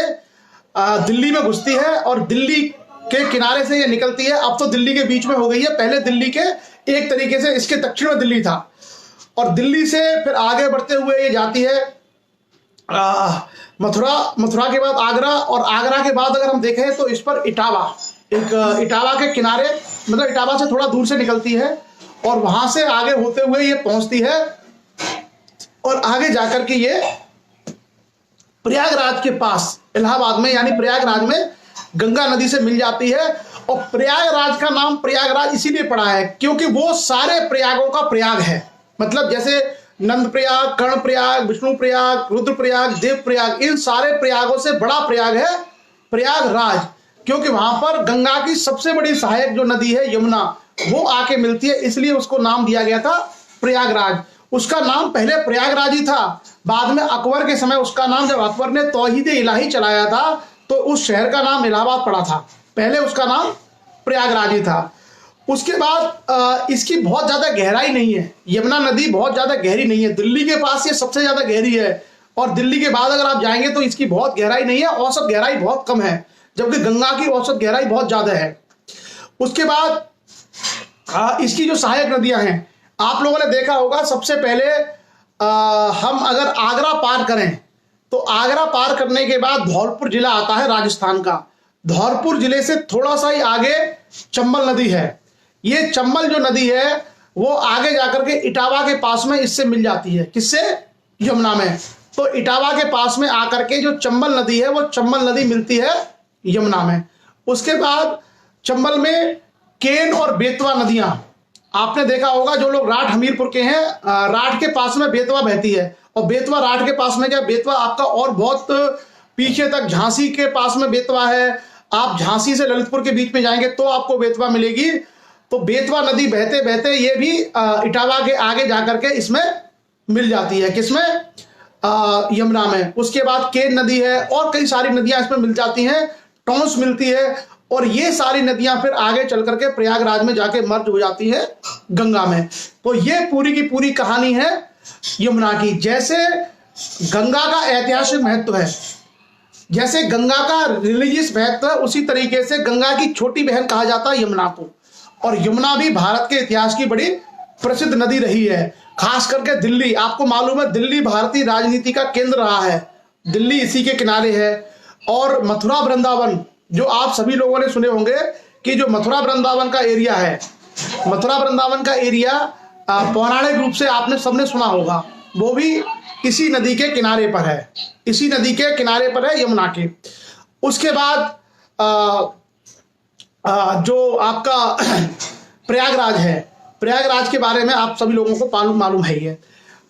दिल्ली में घुसती है और दिल्ली के किनारे से ये निकलती है। अब तो दिल्ली के बीच में हो गई है, पहले दिल्ली के एक तरीके से इसके दक्षिण में दिल्ली था। और दिल्ली से फिर आगे बढ़ते हुए ये जाती है मथुरा के बाद आगरा, और आगरा के बाद अगर हम देखें तो इस पर इटावा, एक इटावा के किनारे, मतलब इटावा से थोड़ा दूर से निकलती है और वहां से आगे होते हुए ये पहुंचती है और आगे जाकर के ये प्रयागराज के पास इलाहाबाद में, यानी प्रयागराज में गंगा नदी से मिल जाती है। और प्रयागराज का नाम प्रयागराज इसीलिए पड़ा है क्योंकि वो सारे प्रयागों का प्रयाग है। मतलब जैसे नंद प्रयाग, कर्ण प्रयाग, विष्णु प्रयाग, रुद्र प्रयाग, देव प्रयाग, इन सारे प्रयागों से बड़ा प्रयाग है प्रयागराज, क्योंकि वहां पर गंगा की सबसे बड़ी सहायक जो नदी है यमुना, वो आके मिलती है, इसलिए उसको नाम दिया गया था प्रयागराज। उसका नाम पहले प्रयागराज ही था, बाद में अकबर के समय उसका नाम, जब अकबर ने तौहीद इलाही चलाया था तो उस शहर का नाम इलाहाबाद पड़ा था, पहले उसका नाम प्रयागराज ही था। उसके बाद इसकी बहुत ज्यादा गहराई नहीं है, यमुना नदी बहुत ज्यादा गहरी नहीं है। दिल्ली के पास ये सबसे ज्यादा गहरी है और दिल्ली के बाद अगर आप जाएंगे तो इसकी बहुत गहराई नहीं है, औसत गहराई बहुत कम है, जबकि गंगा की औसत गहराई बहुत ज्यादा है। उसके बाद इसकी जो सहायक नदियां हैं, आप लोगों ने देखा होगा, सबसे पहले हम अगर आगरा पार करें तो आगरा पार करने के बाद धौलपुर जिला आता है राजस्थान का। धौलपुर जिले से थोड़ा सा ही आगे चंबल नदी है। ये चंबल जो नदी है वो आगे जाकर के इटावा के पास में इससे मिल जाती है। किससे? यमुना में। तो इटावा के पास में आकर के जो चंबल नदी है वो चंबल नदी मिलती है यमुना में। उसके बाद चंबल में केन और बेतवा नदियां आपने देखा होगा, जो लोग राठ हमीरपुर के हैं, राठ के पास में बेतवा बहती है। और बेतवा राठ के पास में क्या, बेतवा आपका और बहुत पीछे तक झांसी के पास में बेतवा है। आप झांसी से ललितपुर के बीच में जाएंगे तो आपको बेतवा मिलेगी। तो बेतवा नदी बहते बहते ये भी इटावा के आगे जाकर के इसमें मिल जाती है। किसमें? यमुना में। उसके बाद केन नदी है और कई सारी नदियां इसमें मिल जाती हैं, टॉन्स मिलती है, और ये सारी नदियां फिर आगे चल करके प्रयागराज में जाके मर्ज हो जाती है गंगा में। तो ये पूरी की पूरी कहानी है यमुना की। जैसे गंगा का ऐतिहासिक महत्व है, जैसे गंगा का रिलीजियस महत्व है, उसी तरीके से गंगा की छोटी बहन कहा जाता है यमुना को। और यमुना भी भारत के इतिहास की बड़ी प्रसिद्ध नदी रही है। खास करके दिल्ली, आपको मालूम है दिल्ली भारतीय राजनीति का केंद्र रहा है, दिल्ली इसी के किनारे है। और मथुरा वृंदावन, जो आप सभी लोगों ने सुने होंगे कि जो मथुरा वृंदावन का एरिया है, मथुरा वृंदावन का एरिया पौराणिक रूप से आपने सबने सुना होगा, वो भी इसी नदी के किनारे पर है, इसी नदी के किनारे पर है, यमुना के। उसके बाद जो आपका प्रयागराज है, प्रयागराज के बारे में आप सभी लोगों को मालूम है। ही है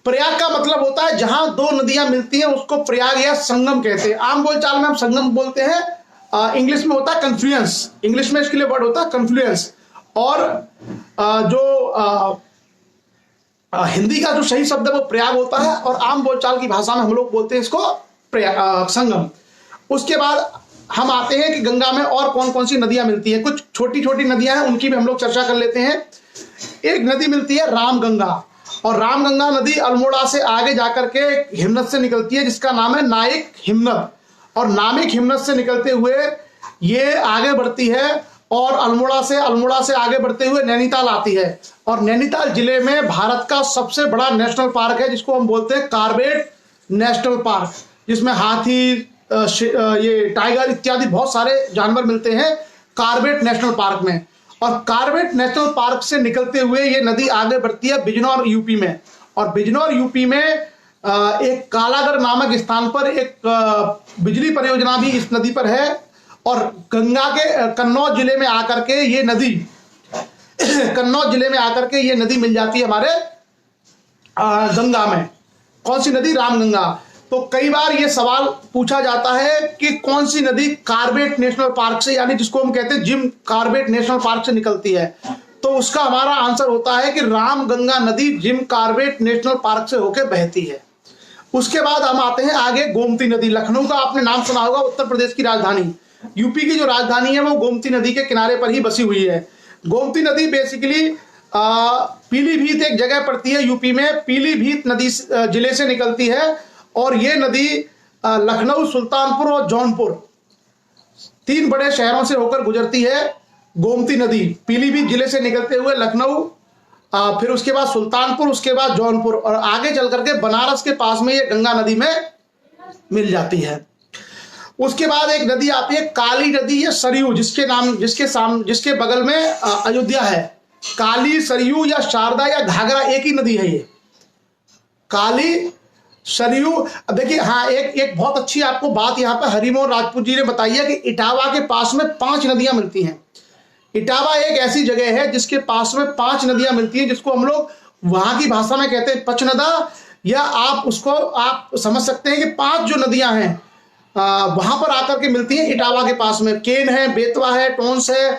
प्रयाग का मतलब होता है जहां दो नदियां मिलती हैं, उसको प्रयाग या संगम कहते हैं। आम बोलचाल में हम संगम बोलते हैं, इंग्लिश में होता है कन्फ्लुएंस, इंग्लिश में इसके लिए वर्ड होता है कन्फ्लुएंस। और जो हिंदी का जो सही शब्द है वो प्रयाग होता है, और आम बोलचाल की भाषा में हम लोग बोलते हैं इसको संगम। उसके बाद हम आते हैं कि गंगा में और कौन कौन सी नदियां मिलती हैं। कुछ छोटी छोटी नदियां हैं, उनकी भी हम लोग चर्चा कर लेते हैं। एक नदी मिलती है रामगंगा, और रामगंगा नदी अल्मोड़ा से आगे जाकर के हिमनद से निकलती है, जिसका नाम है नाइक हिमनद। और नामिक हिमनद से निकलते हुए ये आगे बढ़ती है, और अल्मोड़ा से आगे बढ़ते हुए नैनीताल आती है। और नैनीताल जिले में भारत का सबसे बड़ा नेशनल पार्क है, जिसको हम बोलते हैं कार्बेट नेशनल पार्क, जिसमें हाथी, ये टाइगर इत्यादि बहुत सारे जानवर मिलते हैं कार्बेट नेशनल पार्क में। और कार्बेट नेशनल पार्क से निकलते हुए ये नदी आगे बढ़ती है बिजनौर यूपी में। और बिजनौर यूपी में एक कालागढ़ नामक स्थान पर एक बिजली परियोजना भी इस नदी पर है। और गंगा के कन्नौज जिले में आकर के ये नदी कन्नौज जिले में आकर के ये नदी मिल जाती है हमारे गंगा में। कौन सी नदी? रामगंगा। तो कई बार ये सवाल पूछा जाता है कि कौन सी नदी कार्बेट नेशनल पार्क से, यानी जिसको हम कहते हैं जिम कार्बेट नेशनल पार्क से निकलती है। तो उसका हमारा आंसर होता है कि रामगंगा नदी जिम कार्बेट नेशनल पार्क से होकर बहती है। उसके बाद हम आते हैं आगे गोमती नदी। लखनऊ का आपने नाम सुना होगा, उत्तर प्रदेश की राजधानी। यूपी की जो राजधानी है वो गोमती नदी के किनारे पर ही बसी हुई है। गोमती नदी बेसिकली पीलीभीत एक जगह पड़ती है यूपी में, पीलीभीत नदी जिले से निकलती है। और ये नदी लखनऊ, सुल्तानपुर और जौनपुर तीन बड़े शहरों से होकर गुजरती है। गोमती नदी पीलीभीत जिले से निकलते हुए लखनऊ, फिर उसके बाद सुल्तानपुर, उसके बाद जौनपुर, और आगे चल करके बनारस के पास में ये गंगा नदी में मिल जाती है। उसके बाद एक नदी आती है काली नदी या सरयू, जिसके बगल में अयोध्या है। काली, सरयू या शारदा या घाघरा एक ही नदी है ये, काली, सरयू। देखिए, हाँ, एक बहुत अच्छी आपको बात यहाँ पे हरिमोहन राजपूत जी ने बताई है कि इटावा के पास में 5 नदियां मिलती हैं। इटावा एक ऐसी जगह है जिसके पास में 5 नदियां मिलती हैं, जिसको हम लोग वहां की भाषा में कहते हैं पचनदा, या आप समझ सकते हैं कि 5 जो नदियां हैं वहां पर आकर के मिलती हैं इटावा के पास में। केन है, बेतवा है, टोंस है,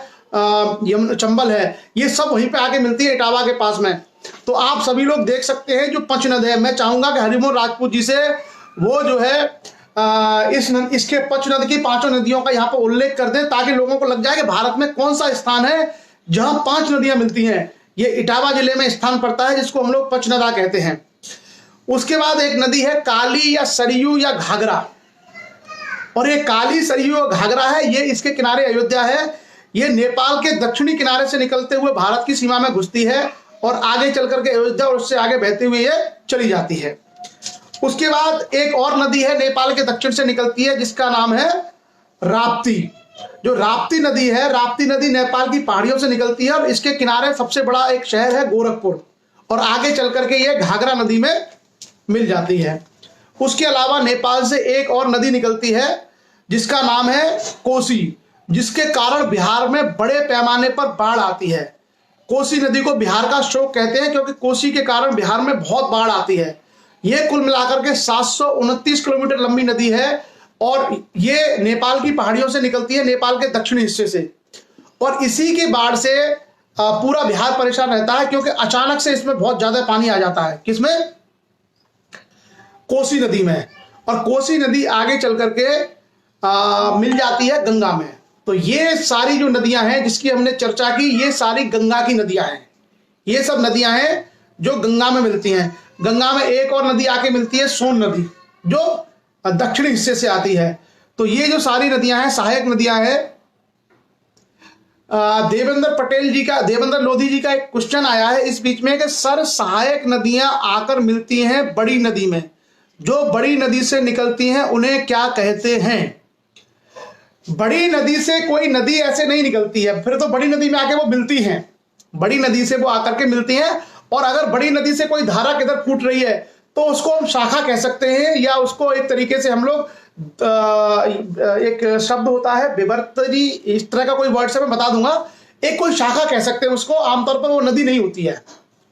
चंबल है, ये सब वहीं पे आके मिलती है इटावा के पास में। तो आप सभी लोग देख सकते हैं जो पंचनद है। मैं चाहूंगा कि हरिमोहन राजपूत जी से वो जो है इसके पंचनद की 5 नदियों का यहाँ पर उल्लेख कर दें, ताकि लोगों को लग जाए कि भारत में कौन सा स्थान है जहां 5 नदियां मिलती हैं। ये इटावा जिले में स्थान पड़ता है, जिसको हम लोग पंचनदा कहते हैं। उसके बाद एक नदी है काली या सरयू या घाघरा, और ये काली, सरयू और घाघरा है, ये इसके किनारे अयोध्या है। ये नेपाल के दक्षिणी किनारे से निकलते हुए भारत की सीमा में घुसती है, और आगे चल करके अयोध्या और उससे आगे बहते हुए ये चली जाती है। उसके बाद एक और नदी है नेपाल के दक्षिण से निकलती है, जिसका नाम है राप्ती। जो राप्ती नदी है, राप्ती नदी नेपाल की पहाड़ियों से निकलती है, और इसके किनारे सबसे बड़ा एक शहर है गोरखपुर, और आगे चल करके ये घाघरा नदी में मिल जाती है। उसके अलावा नेपाल से एक और नदी निकलती है जिसका नाम है कोसी, जिसके कारण बिहार में बड़े पैमाने पर बाढ़ आती है। कोसी नदी को बिहार का शोक कहते हैं, क्योंकि कोसी के कारण बिहार में बहुत बाढ़ आती है। यह कुल मिलाकर के 729 किलोमीटर लंबी नदी है, और ये नेपाल की पहाड़ियों से निकलती है, नेपाल के दक्षिणी हिस्से से। और इसी की बाढ़ से पूरा बिहार परेशान रहता है, क्योंकि अचानक से इसमें बहुत ज्यादा पानी आ जाता है। किसमें? कोसी नदी में, और कोसी नदी आगे चल करके मिल जाती है गंगा में। तो ये सारी जो नदियां हैं जिसकी हमने चर्चा की, ये सारी गंगा की नदियां हैं। ये सब नदियां हैं जो गंगा में मिलती हैं। गंगा में एक और नदी आके मिलती है, सोन नदी, जो दक्षिणी हिस्से से आती है। तो ये जो सारी नदियां हैं सहायक नदियां हैं। देवेंद्र लोधी जी का एक क्वेश्चन आया है इस बीच में कि सर सहायक नदियां आकर मिलती हैं बड़ी नदी में, जो बड़ी नदी से निकलती हैं उन्हें क्या कहते हैं? बड़ी नदी से कोई नदी ऐसे नहीं निकलती है, फिर तो बड़ी नदी में आके वो मिलती हैं, बड़ी नदी से वो आकर के मिलती हैं। और अगर बड़ी नदी से कोई धारा किधर फूट रही है तो उसको हम शाखा कह सकते हैं, या उसको एक तरीके से हम लोग एक शब्द होता है विवर्तनी, इस तरह का कोई वर्ड से मैं बता दूंगा, एक कोई शाखा कह सकते हैं उसको। आमतौर पर वो नदी नहीं होती है,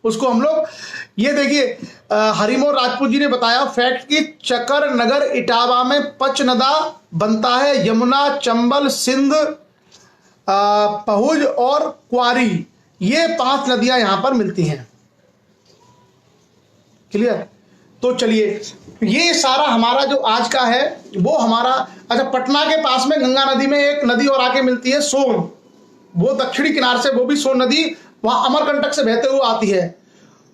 उसको हम लोग, ये देखिए हरिमोहन राजपूत जी ने बताया फैक्ट कि चकर नगर इटावा में पचनदा बनता है, यमुना, चंबल, सिंध, पहुज और क्वारी, ये 5 नदियां यहां पर मिलती हैं। क्लियर? तो चलिए, ये सारा हमारा जो आज का है वो हमारा, अच्छा पटना के पास में गंगा नदी में एक नदी और आके मिलती है, सोन, वो दक्षिणी किनार से, वो भी सोन नदी वहां अमरकंटक से बहते हुए आती है।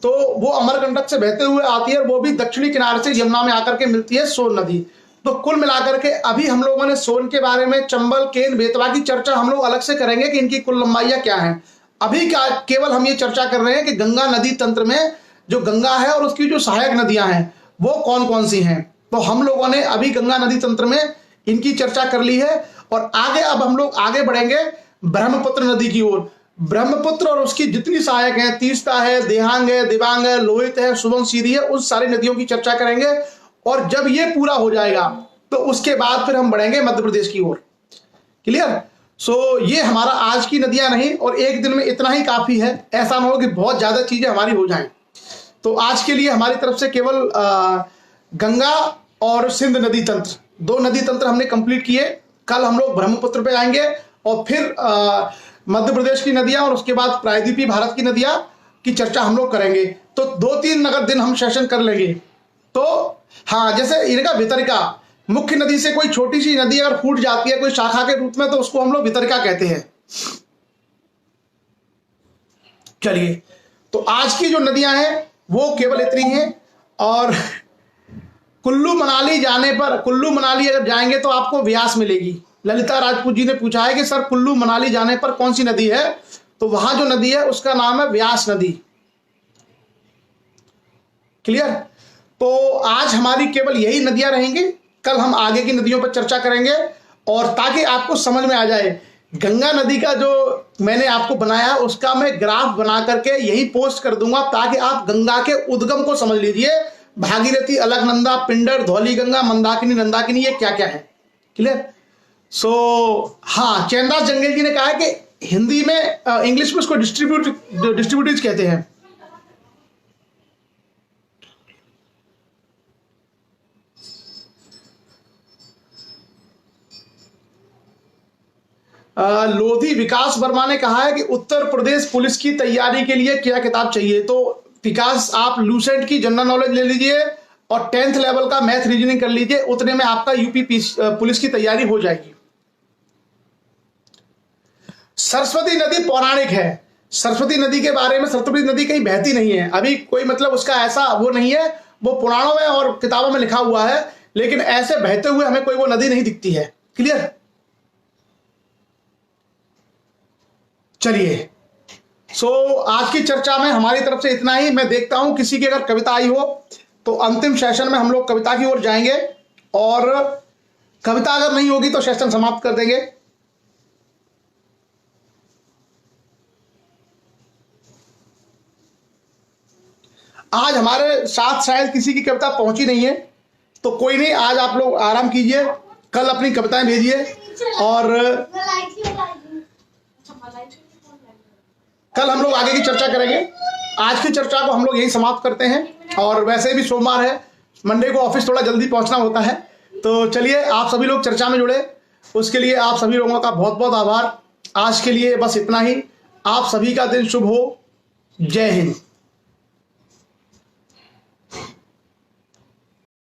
तो वो अमरकंटक से बहते हुए आती है, वो भी दक्षिणी किनारे से यमुना में आकर के मिलती है, सोन नदी। तो कुल मिलाकर के अभी हम लोगों ने सोन के बारे में, चंबल, केन, बेतवा की चर्चा हम लोग अलग से करेंगे कि इनकी कुल लंबाइयां क्या है। अभी क्या केवल हम ये चर्चा कर रहे हैं कि गंगा नदी तंत्र में जो गंगा है और उसकी जो सहायक नदियां हैं वो कौन कौन सी हैं। तो हम लोगों ने अभी गंगा नदी तंत्र में इनकी चर्चा कर ली है, और आगे अब हम लोग आगे बढ़ेंगे ब्रह्मपुत्र नदी की ओर। ब्रह्मपुत्र और उसकी जितनी सहायक हैं, तीस्ता है, देहांग है, दिबांग है, लोहित है, सुबनसिरी है, उस सारी नदियों की चर्चा करेंगे। और जब ये पूरा हो जाएगा तो उसके बाद फिर हम बढ़ेंगे मध्य प्रदेश की ओर। क्लियर? सो ये हमारा आज की नदियां नहीं, और एक दिन में इतना ही काफी है, ऐसा ना हो कि बहुत ज्यादा चीजें हमारी हो जाएं। तो आज के लिए हमारी तरफ से केवल गंगा और सिंध नदी तंत्र, 2 नदी तंत्र हमने कंप्लीट किए। कल हम लोग ब्रह्मपुत्र पे आएंगे और फिर मध्य प्रदेश की नदियां और उसके बाद प्रायद्वीपीय भारत की नदियां की चर्चा हम लोग करेंगे। तो 2-3 अगर दिन हम सेशन कर लेंगे तो हाँ, जैसे इनका वितरिका, मुख्य नदी से कोई छोटी सी नदी अगर फूट जाती है कोई शाखा के रूप में तो उसको हम लोग वितरिका कहते हैं। चलिए, तो आज की जो नदियां हैं वो केवल इतनी हैं। और कुल्लू मनाली जाने पर, कुल्लू मनाली अगर जाएंगे तो आपको व्यास मिलेगी। ललिता राजपूत जी ने पूछा है कि सर कुल्लू मनाली जाने पर कौन सी नदी है, तो वहां जो नदी है उसका नाम है व्यास नदी। क्लियर? तो आज हमारी केवल यही नदियां रहेंगी, कल हम आगे की नदियों पर चर्चा करेंगे। और ताकि आपको समझ में आ जाए, गंगा नदी का जो मैंने आपको बनाया उसका मैं ग्राफ बना करके यही पोस्ट कर दूंगा ताकि आप गंगा के उद्गम को समझ लीजिए। भागीरथी, अलकनंदा, पिंडर, धौली गंगा, मंदाकिनी, नंदाकिनी, ये क्या क्या है। क्लियर? सो हाँ, चैनदास जंगेल जी ने कहा है कि हिंदी में, इंग्लिश में उसको डिस्ट्रीब्यूटरीज कहते हैं। लोधी विकास वर्मा ने कहा है कि उत्तर प्रदेश पुलिस की तैयारी के लिए क्या किताब चाहिए। तो विकास, आप लूसेंट की जनरल नॉलेज ले लीजिए और 10th लेवल का मैथ रीजनिंग कर लीजिए, उतने में आपका यूपी पुलिस की तैयारी हो जाएगी। सरस्वती नदी पौराणिक है। सरस्वती नदी के बारे में, सरस्वती नदी कहीं बहती नहीं है, अभी कोई मतलब उसका ऐसा वो नहीं है, वो पुराणों में और किताबों में लिखा हुआ है, लेकिन ऐसे बहते हुए हमें कोई वो नदी नहीं दिखती है। क्लियर? चलिए, सो आज की चर्चा में हमारी तरफ से इतना ही। मैं देखता हूं किसी की अगर कविता आई हो तो अंतिम सेशन में हम लोग कविता की ओर जाएंगे, और कविता अगर नहीं होगी तो सेशन समाप्त कर देंगे। आज हमारे साथ शायद किसी की कविता पहुंची नहीं है, तो कोई नहीं, आज आप लोग आराम कीजिए, कल अपनी कविताएं भेजिए, और कल हम लोग आगे की चर्चा करेंगे। आज की चर्चा को हम लोग यही समाप्त करते हैं, और वैसे भी सोमवार है, मंडे को ऑफिस थोड़ा जल्दी पहुंचना होता है। तो चलिए, आप सभी लोग चर्चा में जुड़े, उसके लिए आप सभी लोगों का बहुत बहुत आभार। आज के लिए बस इतना ही। आप सभी का दिन शुभ हो। जय हिंद।